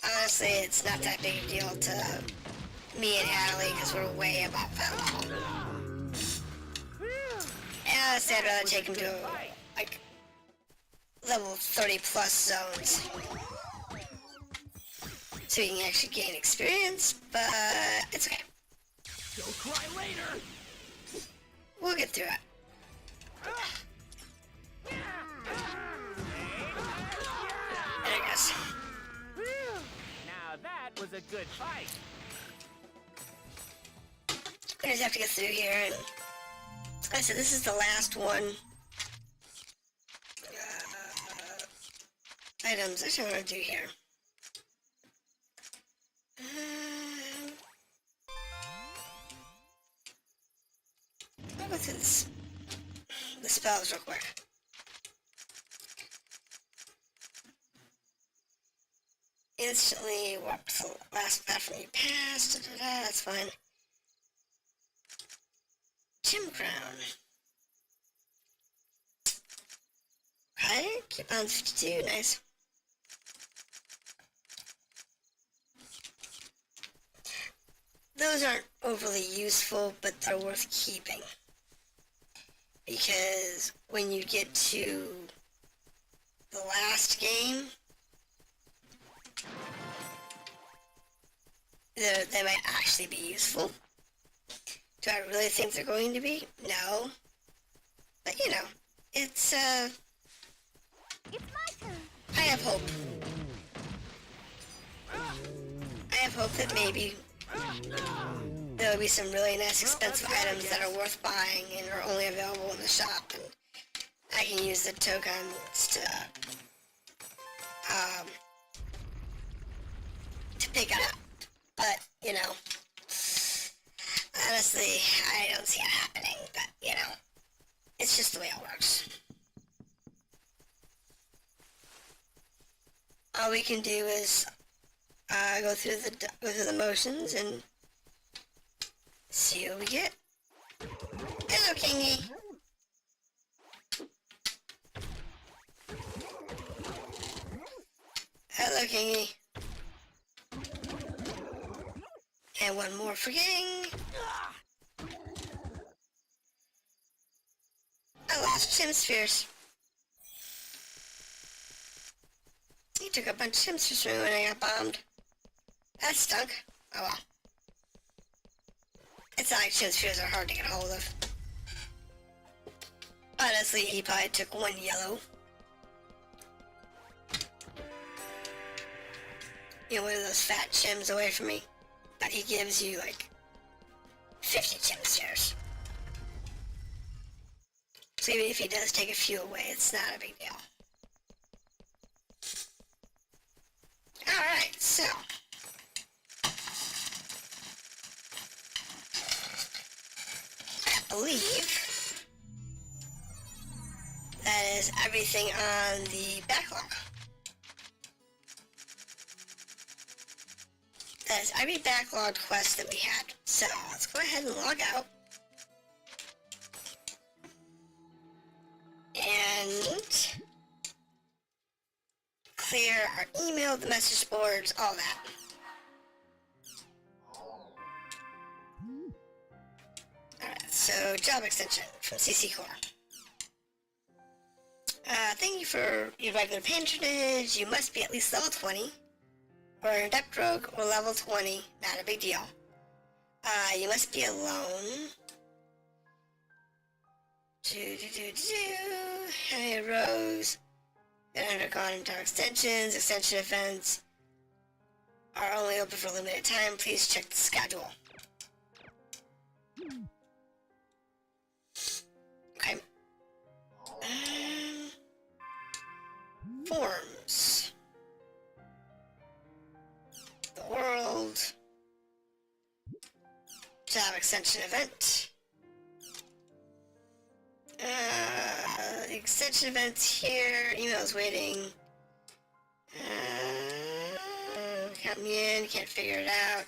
honestly, it's not that big a deal to me and Adley, because we're way above that level. And honestly, I'd rather take him to, like, level 30 plus zones. So he can actually gain experience, but it's okay. Don't cry later. We'll get through it. There it goes. Now that was a good fight. We just have to get through here, and like I said, this is the last one. Items, that's what I want to do here. I'll go through the spells real quick. Instantly walk to the last platform you passed. That's fine. Gym crown. Okay, keep on 52, nice. Those aren't overly useful, but they're worth keeping. because when you get to the last game, they might actually be useful. Do I really think they're going to be? No. But you know, it's It's my turn. I have hope. I have hope that maybe there'll be some really nice expensive items that are worth buying and are only available in the shop, and I can use the tokens to pick it up. But, you know, honestly, I don't see it happening, but, you know, it's just the way it works. All we can do is go through the motions and see what we get. Hello, Kingy. Hello, Kingy. And one more for King. I lost Gem Spheres. He took a bunch of Gem Spheres from me when I got bombed. That stunk. Oh well. It's not like Gem Spheres are hard to get a hold of. Honestly, he probably took one yellow. You know, one of those fat gems away from me. But he gives you like 50 Gem Spheres. So even if he does take a few away, it's not a big deal. Alright, so. I believe that is everything on the backlog. That is every backlog quest that we had. So let's go ahead and log out. And clear our email, the message boards, all that. Alright, so job extension from CC Core. Thank you for your regular patronage. You must be at least level 20. Or an adept rogue or level 20. Not a big deal. You must be alone. Hey, Rose. That undergone entire extensions. Extension events are only open for a limited time. Please check the schedule. Okay. Forms. The world. Job extension event. Extension events here. Emails waiting. Count me in. Can't figure it out.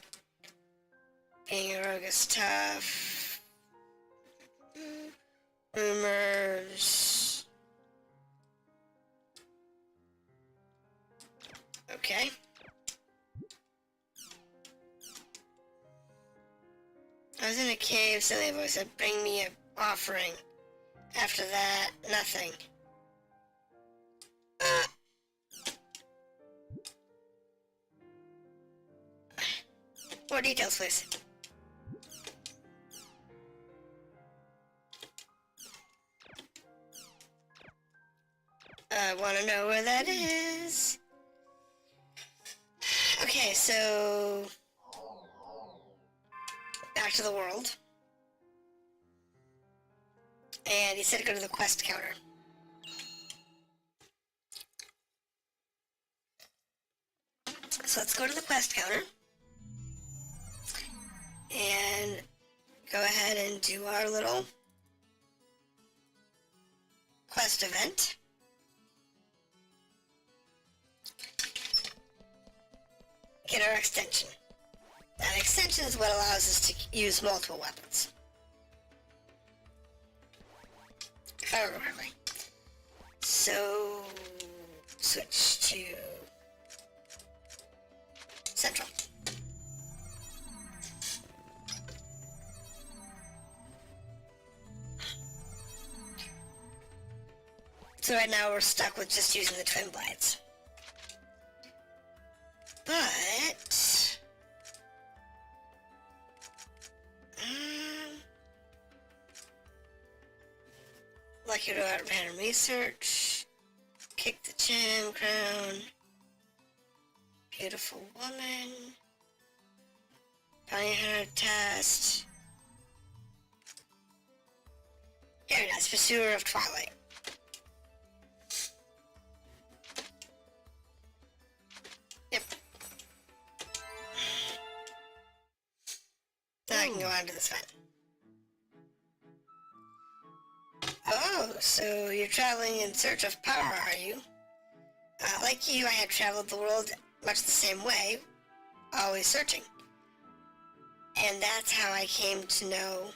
Being a rogue is tough. Rumors. Okay. I was in a cave, so they said, bring me an offering. After that, nothing. More details, please. I want to know where that is. Okay, so back to the world. And he said to go to the quest counter. So let's go to the quest counter. And go ahead and do our little quest event. Get our extension. That extension is what allows us to use multiple weapons. If I remember correctly. So, switch to Central. So right now we're stuck with just using the twin blades. But... Lucky to out random research. Kick the gem crown. Beautiful woman. Bounty hunter test. Very nice. Pursuer of Twilight. Yep. Now I can go on to this one. Oh, so you're traveling in search of power, are you? Like you, I had traveled the world much the same way, always searching. And that's how I came to know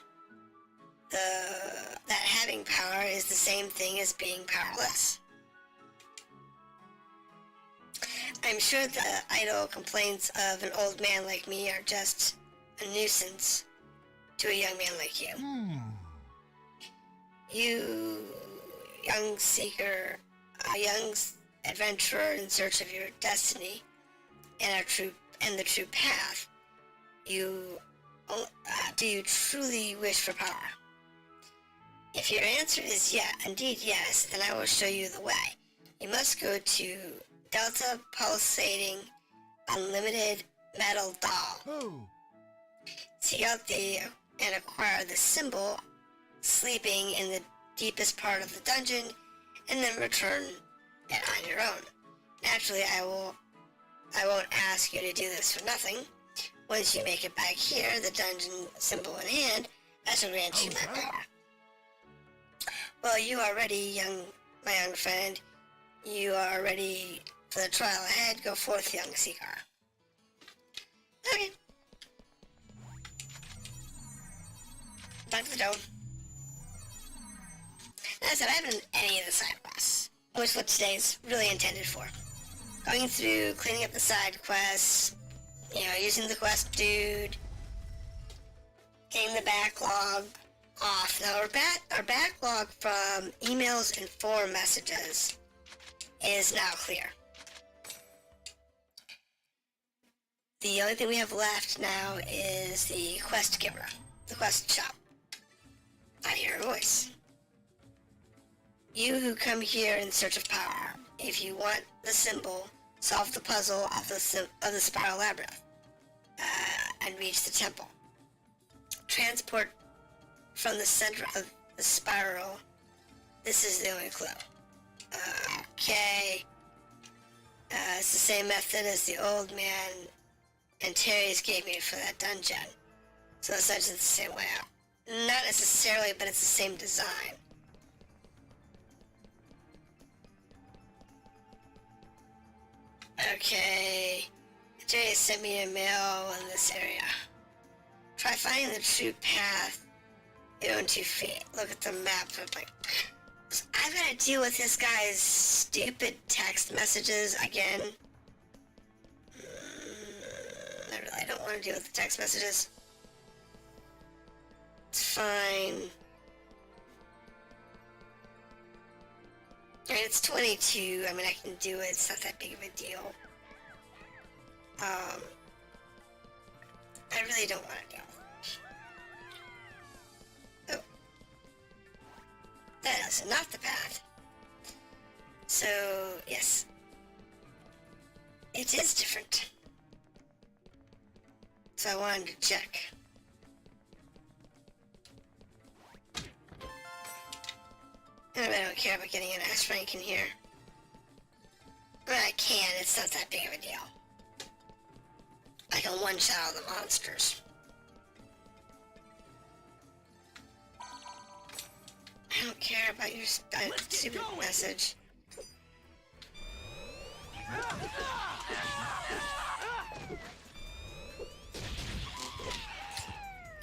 that having power is the same thing as being powerless. I'm sure the idle complaints of an old man like me are just a nuisance to a young man like you. You, young seeker, a young adventurer in search of your destiny and the true path. Do you truly wish for power? If your answer is indeed yes, then I will show you the way. You must go to Delta Pulsating Unlimited Metal Doll. Seek out and acquire the symbol sleeping in the deepest part of the dungeon, and then return it on your own. Naturally, I won't ask you to do this for nothing. Once you make it back here, the dungeon symbol in hand, I shall grant you my power. Well, you are ready, my young friend. You are ready for the trial ahead. Go forth, young seeker. Okay. Back to the dome. As I said, I haven't done any of the side quests, which is what today's really intended for. Going through, cleaning up the side quests, using the quest dude, getting the backlog off. Now our backlog from emails and forum messages is now clear. The only thing we have left now is the quest giver, the quest shop. I hear a voice. You who come here in search of power, if you want the symbol, solve the puzzle of the spiral labyrinth, and reach the temple. Transport from the center of the spiral. This is the only clue. Okay. It's the same method as the old man and Terry's gave me for that dungeon. So essentially it's the same way out. Not necessarily, but it's the same design. Okay. Jerry sent me a mail in this area. Try finding the true path. You own 2 feet. Look at the map. I'm like, I've got to deal with this guy's stupid text messages again. I don't want to deal with the text messages. It's fine. And it's 22. I mean, I can do it. It's not that big of a deal. I really don't want to deal with it. Oh. That is not the path. So, yes. It is different. So I wanted to check. And I don't care about getting an S rank in here. But I can, it's not that big of a deal. I can one-shot all the monsters. I don't care about your stupid message.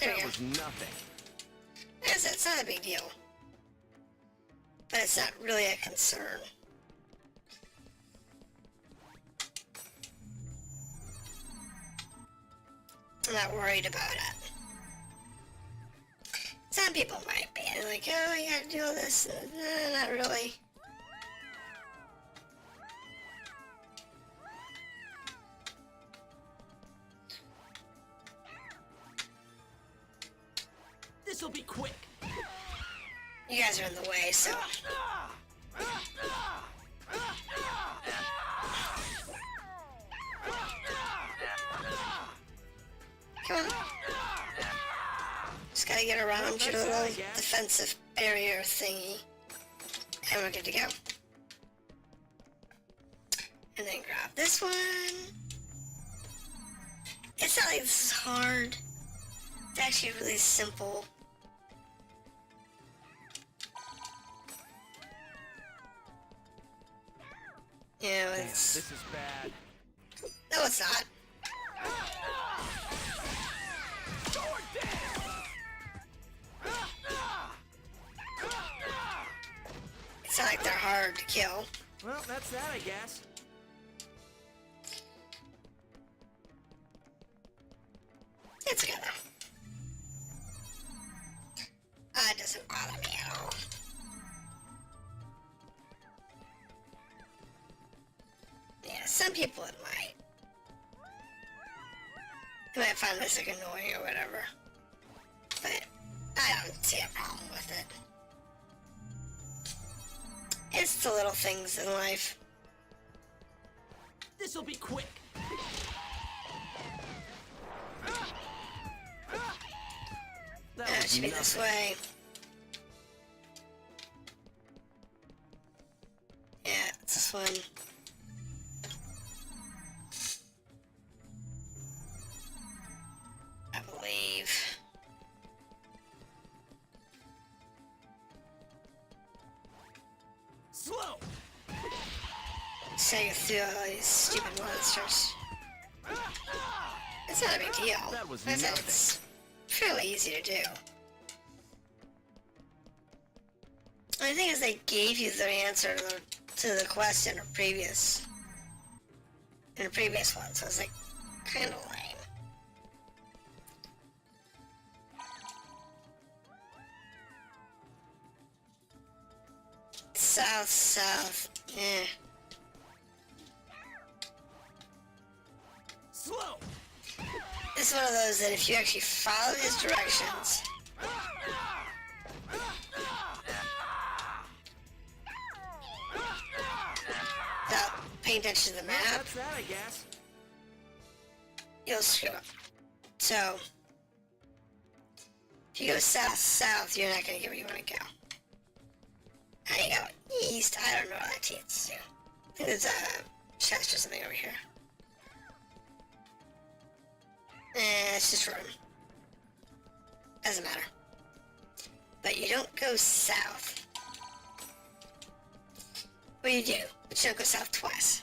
There we go. was nothing. It's not a big deal. But it's not really a concern. I'm not worried about it. Some people might be like, oh, you gotta do all this. Not really. This'll be quick. You guys are in the way, so... Come on. Just gotta get around your little defensive barrier thingy. And we're good to go. And then grab this one. It's not like this is hard. It's actually really simple. You know, it's... This is bad. No, it's not. It's not like they're hard to kill. Well, that's that, I guess. It's good though. It doesn't bother me at all. Yeah, some people it might. They might find this like annoying or whatever. But I don't see a problem with it. It's the little things in life. This'll be quick. It should be this way. Yeah, it's this one. I believe. Slow. Say you through all these stupid monsters. It's not a big deal. That was Like I said, nothing. it's fairly easy to do. The thing is, they gave you the answer to the quest in a previous one, so it's like kind of lame. South, eh. Slow. This is one of those that if you actually follow his directions, without paying attention to the map, That's that, I guess. you'll screw up. So, if you go south, you're not going to get where you want to go. How do you go east? I don't know what that teaches you. I think there's a chest or something over here. It's just room. Doesn't matter. But you don't go south. Well, you do, but you don't go south twice.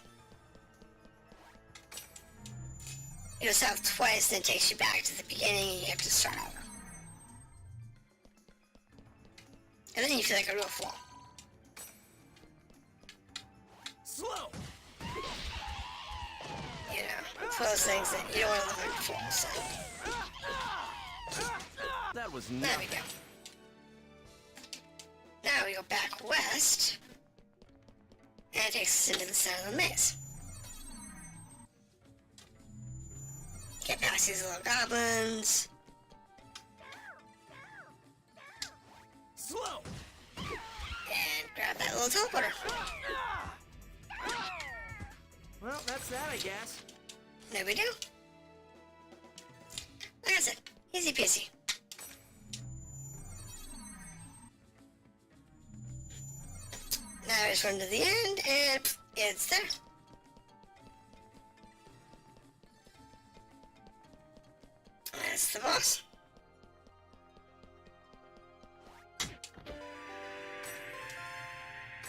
You go south twice, then it takes you back to the beginning, and you have to start over. And then you feel like a real fool. Slow. You know, it's one of those things that you don't want to look like a fool, so. That was There we nothing. go. Now we go back west, and it takes us into the center of the maze. Get past these little goblins. Slow. And grab that little teleporter. Well, that's that, I guess. There we do. Like I said, easy peasy. Now I just run to the end, and it's there. That's the boss.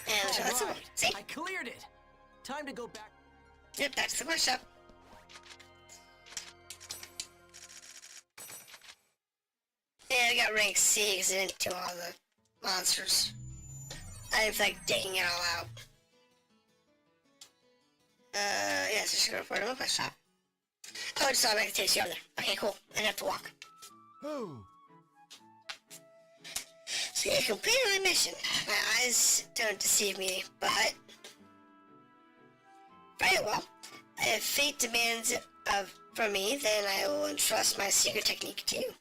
And so that's the one. See? I cleared it. Time to go back. Yep, that's the workshop. Yeah, I got rank C because I didn't do all the monsters. I didn't feel like digging it all out. Yeah, so just go report to the workshop. Oh, I just thought I could take you over there. Okay, cool. I didn't have to walk. Oh. So you completed my mission. My eyes don't deceive me, but... Very well. If fate demands it from me, then I will entrust my secret technique to you.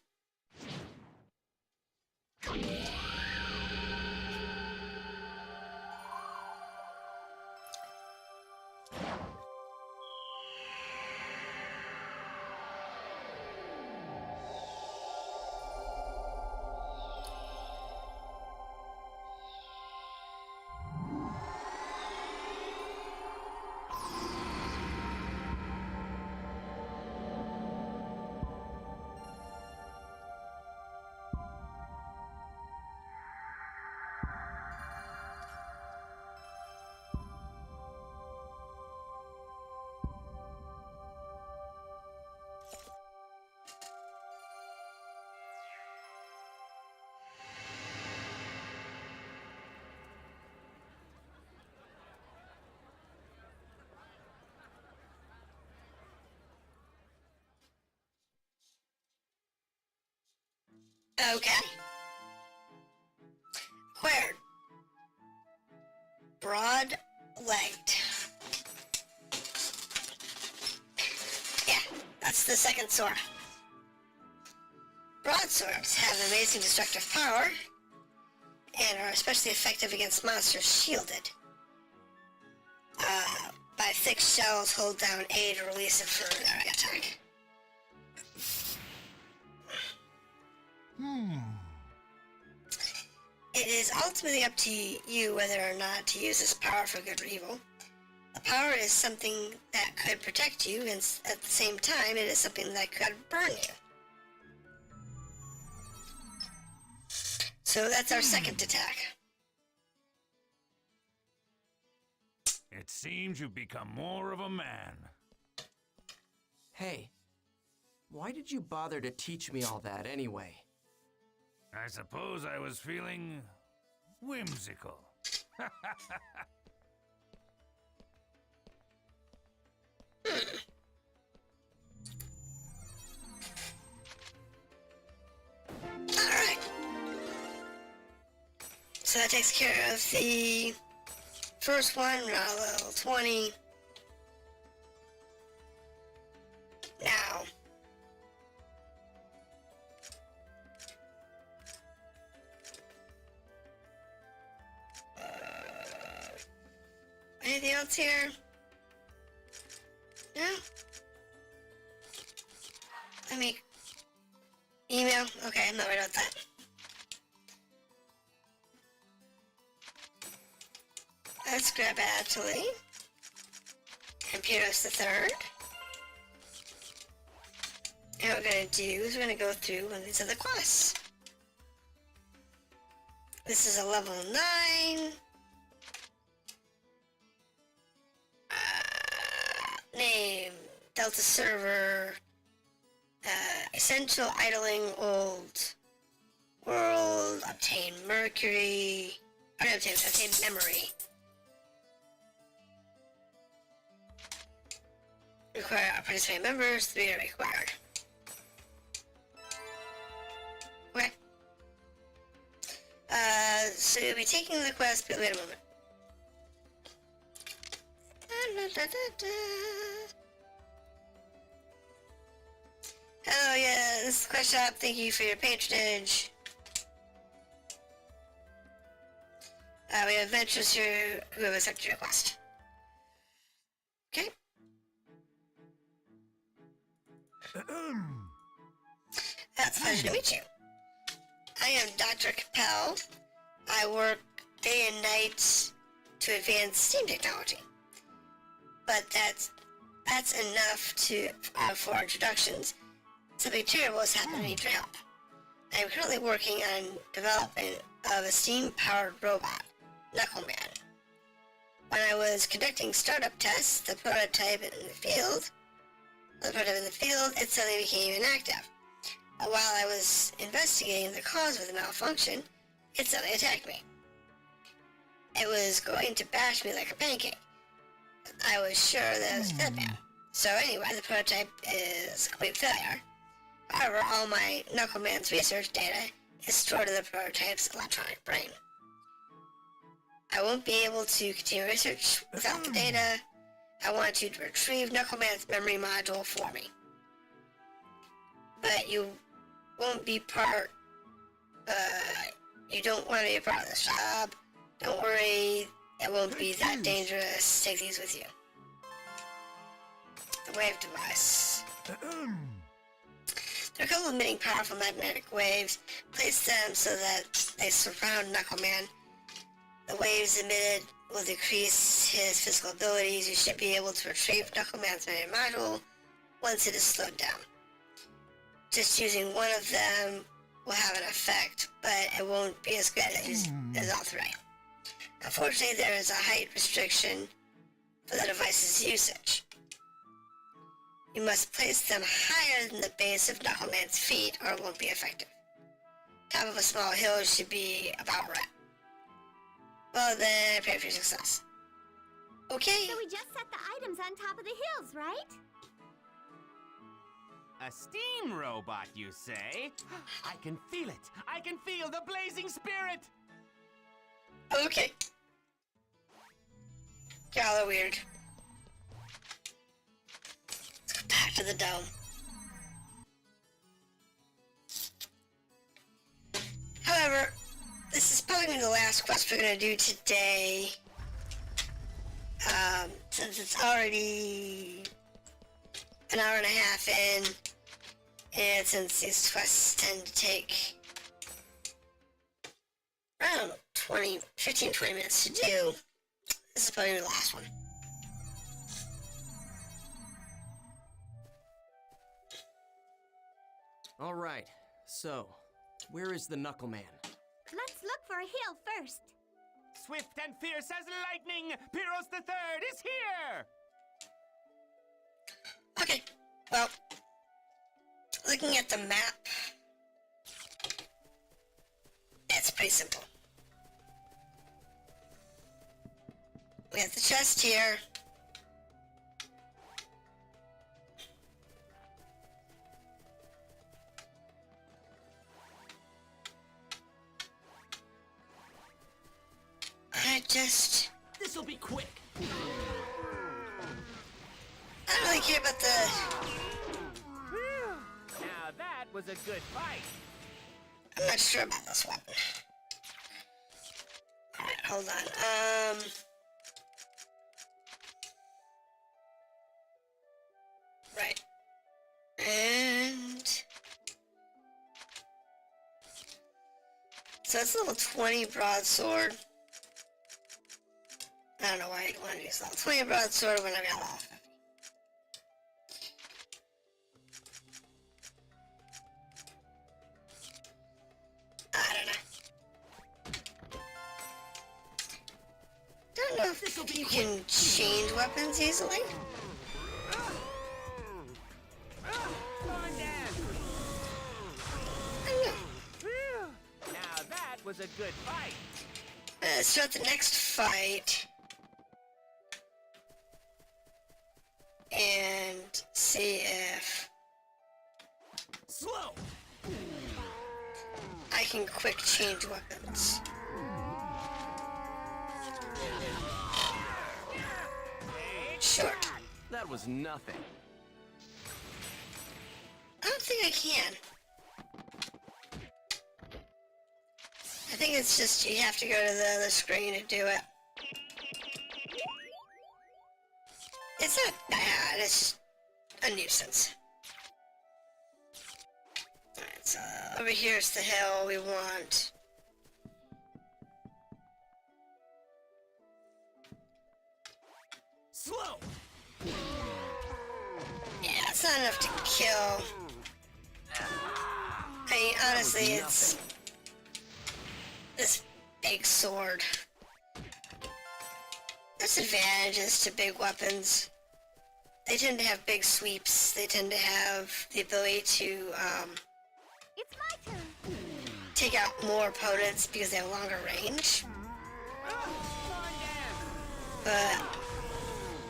Okay. Acquired. Broad-legged. Yeah, that's the second sword. Broadswords have amazing destructive power and are especially effective against monsters shielded. By thick shells, hold down A to release it for their attack. It is ultimately up to you whether or not to use this power for good or evil. The power is something that could protect you, and at the same time, it is something that could burn you. So that's our second attack. It seems you've become more of a man. Hey, why did you bother to teach me all that anyway? I suppose I was feeling whimsical. Alright. So that takes care of the first one. We're now level 20. Now. Anything else here? No? Let me... Email? Okay, I'm not worried about that. Let's grab Atali. And Pyros the third. And what we're going to do is we're going to go through one of these other quests. This is a level 9. Name, Delta Server, Essential Idling Old World, Obtain Mercury, or no, obtain Memory. Require participating members, 3 are required. Okay. So you'll be taking the quest, but wait a moment. Hello, yeah, this is the quest shop. Thank you for your patronage. We have adventurers here who have accepted your request. Okay. It's a pleasure to meet you. I am Dr. Capel. I work day and night to advance STEAM technology. But that's enough for introductions. Something terrible has happened. I need your help. I am currently working on development of a steam-powered robot, Knuckleman. When I was conducting startup tests, the prototype in the field, it suddenly became inactive. While I was investigating the cause of the malfunction, it suddenly attacked me. It was going to bash me like a pancake. I was sure that it was that bad. So anyway, the prototype is a complete failure. However, all my Knuckleman's research data is stored in the prototype's electronic brain. I won't be able to continue research without the data. I want you to retrieve Knuckleman's memory module for me. But you won't be you don't want to be a part of this job. Don't worry, it won't be that dangerous. Take these with you. The wave device. They're capable of emitting powerful magnetic waves. Place them so that they surround Knuckleman. The waves emitted will decrease his physical abilities. You should be able to retrieve Knuckleman's memory module once it is slowed down. Just using one of them will have an effect, but it won't be as good as all 3. Unfortunately, there is a height restriction for the device's usage. You must place them higher than the base of Knuckleman's feet or it won't be effective. Top of a small hill should be about right. Well then, I pray for your success. Okay. So we just set the items on top of the hills, right? A steam robot, you say? I can feel it. I can feel the blazing spirit. Okay. Y'all are weird. Let's go back to the dome. However, this is probably gonna be the last quest we're gonna do today. Since it's already an hour and a half in, and since these quests tend to take around 15-20 minutes to do, this is probably the last one. All right, so, where is the Knuckle Man? Let's look for a hill first. Swift and fierce as lightning, Pyros the Third is here! Okay, well, looking at the map, it's pretty simple. We have the chest here. This'll be quick. I don't really care about the... Now that was a good fight. I'm not sure about this weapon. Alright, hold on. Right. And... so it's level 20 broadsword. I don't know why I'd want to use level 20 broadsword when I've got level 50. I don't know if you can change weapons easily. I don't know. Now that was a good fight. Let's start the next fight. And see if Slow. I can quick change weapons. Sure. That was nothing. I don't think I can. I think it's just you have to go to the other screen to do it. It's not bad, it's a nuisance. Alright, so over here's the hill we want. Slow. Yeah, it's not enough to kill. I mean, honestly, it's this big sword. There's advantages to big weapons. They tend to have big sweeps. They tend to have the ability to It's my turn. take out more opponents because they have longer range. But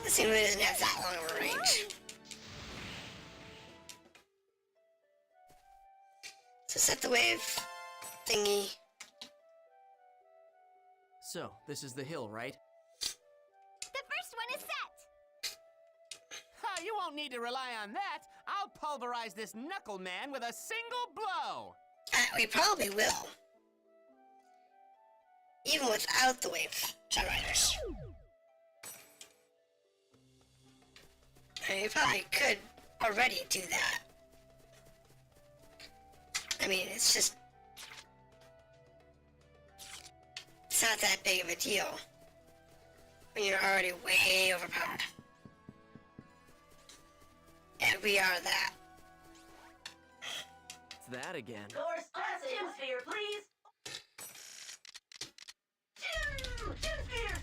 this thing really doesn't have that long of a range. So set the wave thingy. So, this is the hill, right? The first one is set. Ha, you won't need to rely on that. I'll pulverize this Knuckle Man with a single blow. We probably will. Even without the wave generators. I mean, you probably could already do that. I mean, it's just... it's not that big of a deal when you're already way overpowered. And we are that. It's that again. Doors, class Gym Sphere, please. Gym Sphere.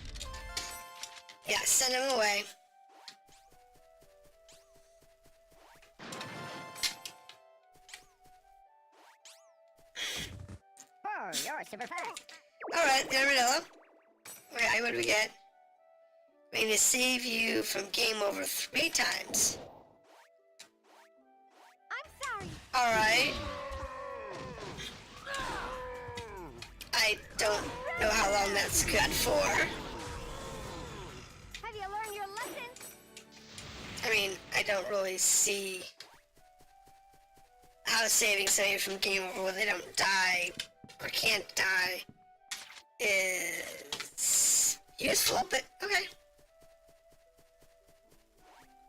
Yeah, send him away. Oh, you're super fast. Alright, the Armadillo. Okay, what do we get? We need to save you from game over 3 times. I'm Alright. I don't know how long that's good for. Have you learned your lesson? I mean, I don't really see how saving somebody from game over when they don't die or can't die is useful, but okay.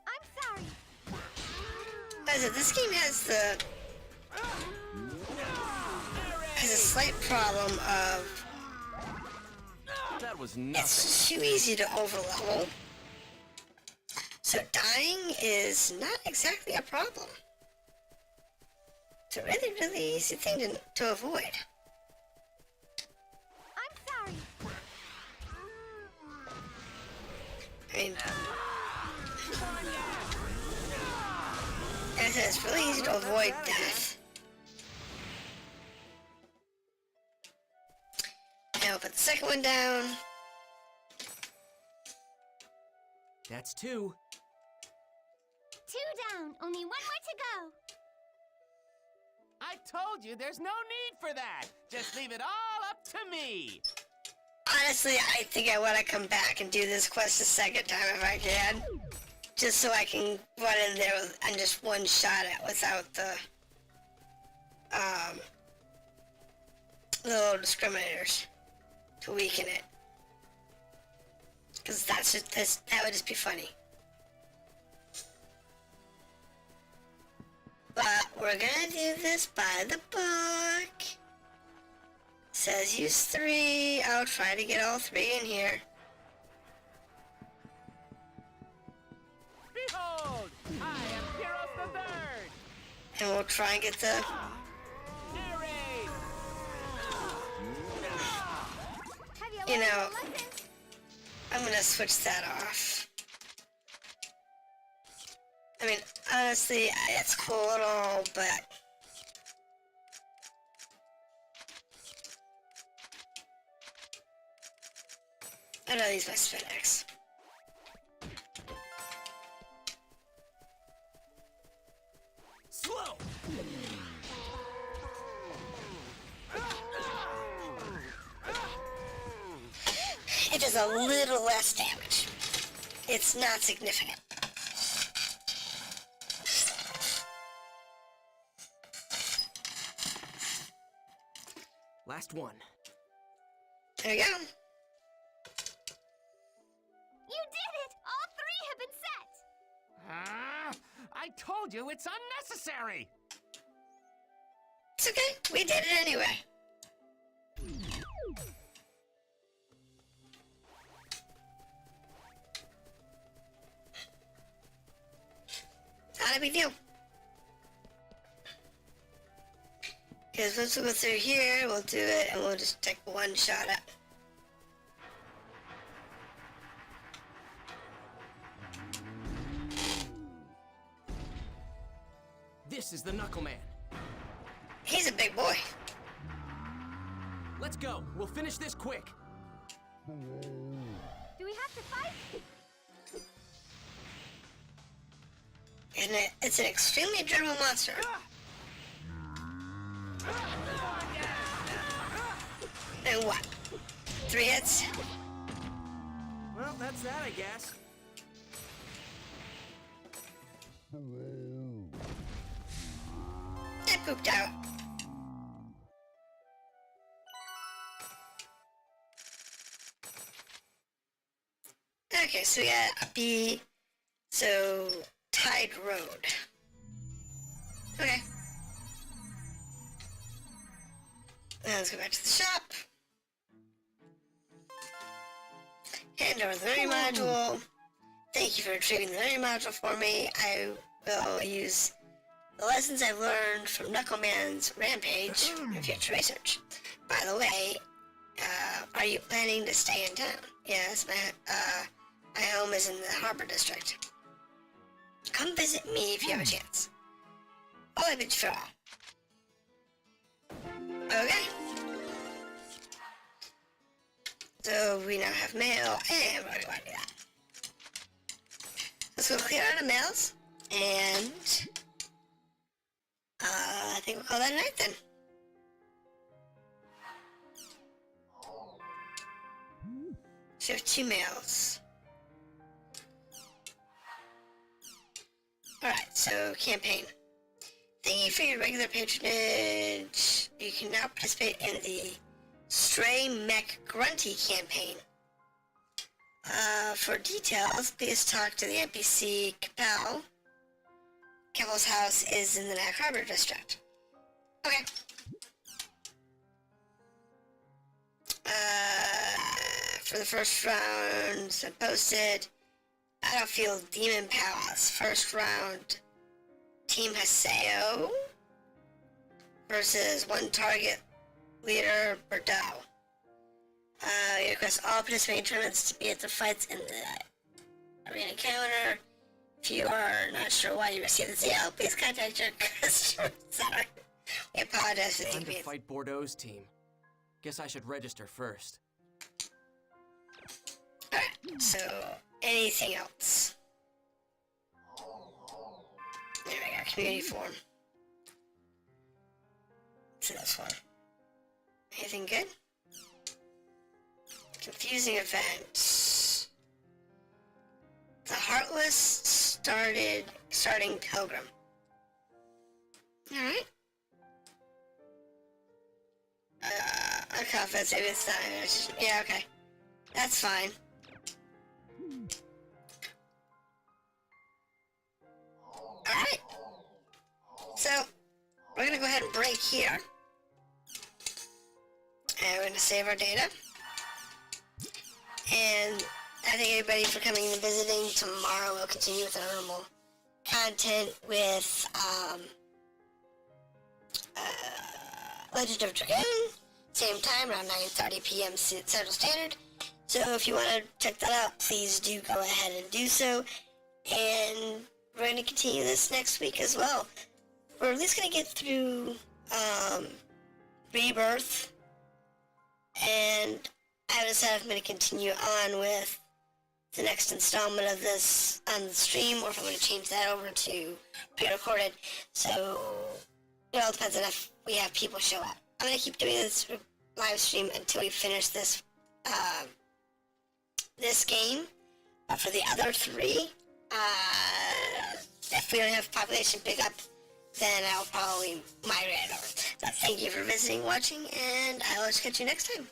I'm sorry. As I said, this game has a slight problem of That was nothing. it's too easy to overlevel. So dying is not exactly a problem. It's a really, really easy thing to avoid. I'm sorry. I mean, as I said, it's really easy to avoid death. Now I'll put the second one down. That's 2. 2 down. Only 1 more to go. I told you there's no need for that. Just leave it all up to me. Honestly, I think I want to come back and do this quest a second time if I can. Just so I can run in there and just one-shot it without the little discriminators to weaken it. Because that would just be funny. But we're gonna do this by the book. Says use 3. I'll try to get all 3 in here. Behold, I am Heroes the Third. And we'll try and get the... Air raid. Have you learned You know, your lesson? I'm gonna switch that off. I mean, honestly, it's cool and all, but... I know these my Spinx. Slow. It does a little less damage. It's not significant. Last one. There we go. You did it! All 3 have been set! I told you it's unnecessary. It's okay. We did it anyway. Not a big deal. Because once we go through here, we'll do it and we'll just take one shot at. This is the Knuckle Man. He's a big boy. Let's go. We'll finish this quick. Do we have to fight? And it's an extremely durable monster. And what? 3 hits? Well, that's that, I guess. It pooped out. Okay, so we got a B. So, Tide Road. Okay. Now let's go back to the shop. Hand over the learning module. Thank you for retrieving the learning module for me. I will use the lessons I've learned from Knuckleman's rampage in future research. By the way, are you planning to stay in town? Yes, my home is in the Harbor District. Come visit me if you have a chance. Oh, I bid you farewell. Okay. So we now have mail, and we're going to do that. Let's go clear out the mails, and think we'll call that a night then. So we have 2 mails. Alright, so campaign. Thank you for your regular patronage. You can now participate in the Stray Mech Grunty campaign. For details, please talk to the NPC Capel. Capel's house is in the Nack Harbor district. Okay. For the first round, so posted. Battlefield Demon Palace. First round, Team Haseo versus one target leader, Bordeaux. You request all participating tournaments to be at the fights in the arena calendar. If you are not sure why you received this email, please contact your customer center. We apologize for the Time to inconvenience. fight Bordeaux's team. Guess I should register first. Alright, so anything else? There we go, community forum. So this one. Anything good? Confusing event. The Heartless starting Pilgrim. Alright. I'm confident maybe it's not. Yeah, okay. That's fine. Alright. So, we're gonna go ahead and break here. And we're gonna save our data. And I thank everybody for coming and visiting. Tomorrow we'll continue with our normal content with Legend of Dragoon. Same time, around 9:30 p.m. Central Standard. So if you want to check that out, please do go ahead and do so. And we're going to continue this next week as well. We're at least going to get through Rebirth. And I haven't decided if I'm going to continue on with the next installment of this on the stream, or if I'm going to change that over to pre-recorded. So it all depends on if we have people show up. I'm going to keep doing this live stream until we finish this this game. For the other 3, if we don't have population pick up, then I'll probably migrate it over. But thank you for visiting, watching, and I'll catch you next time.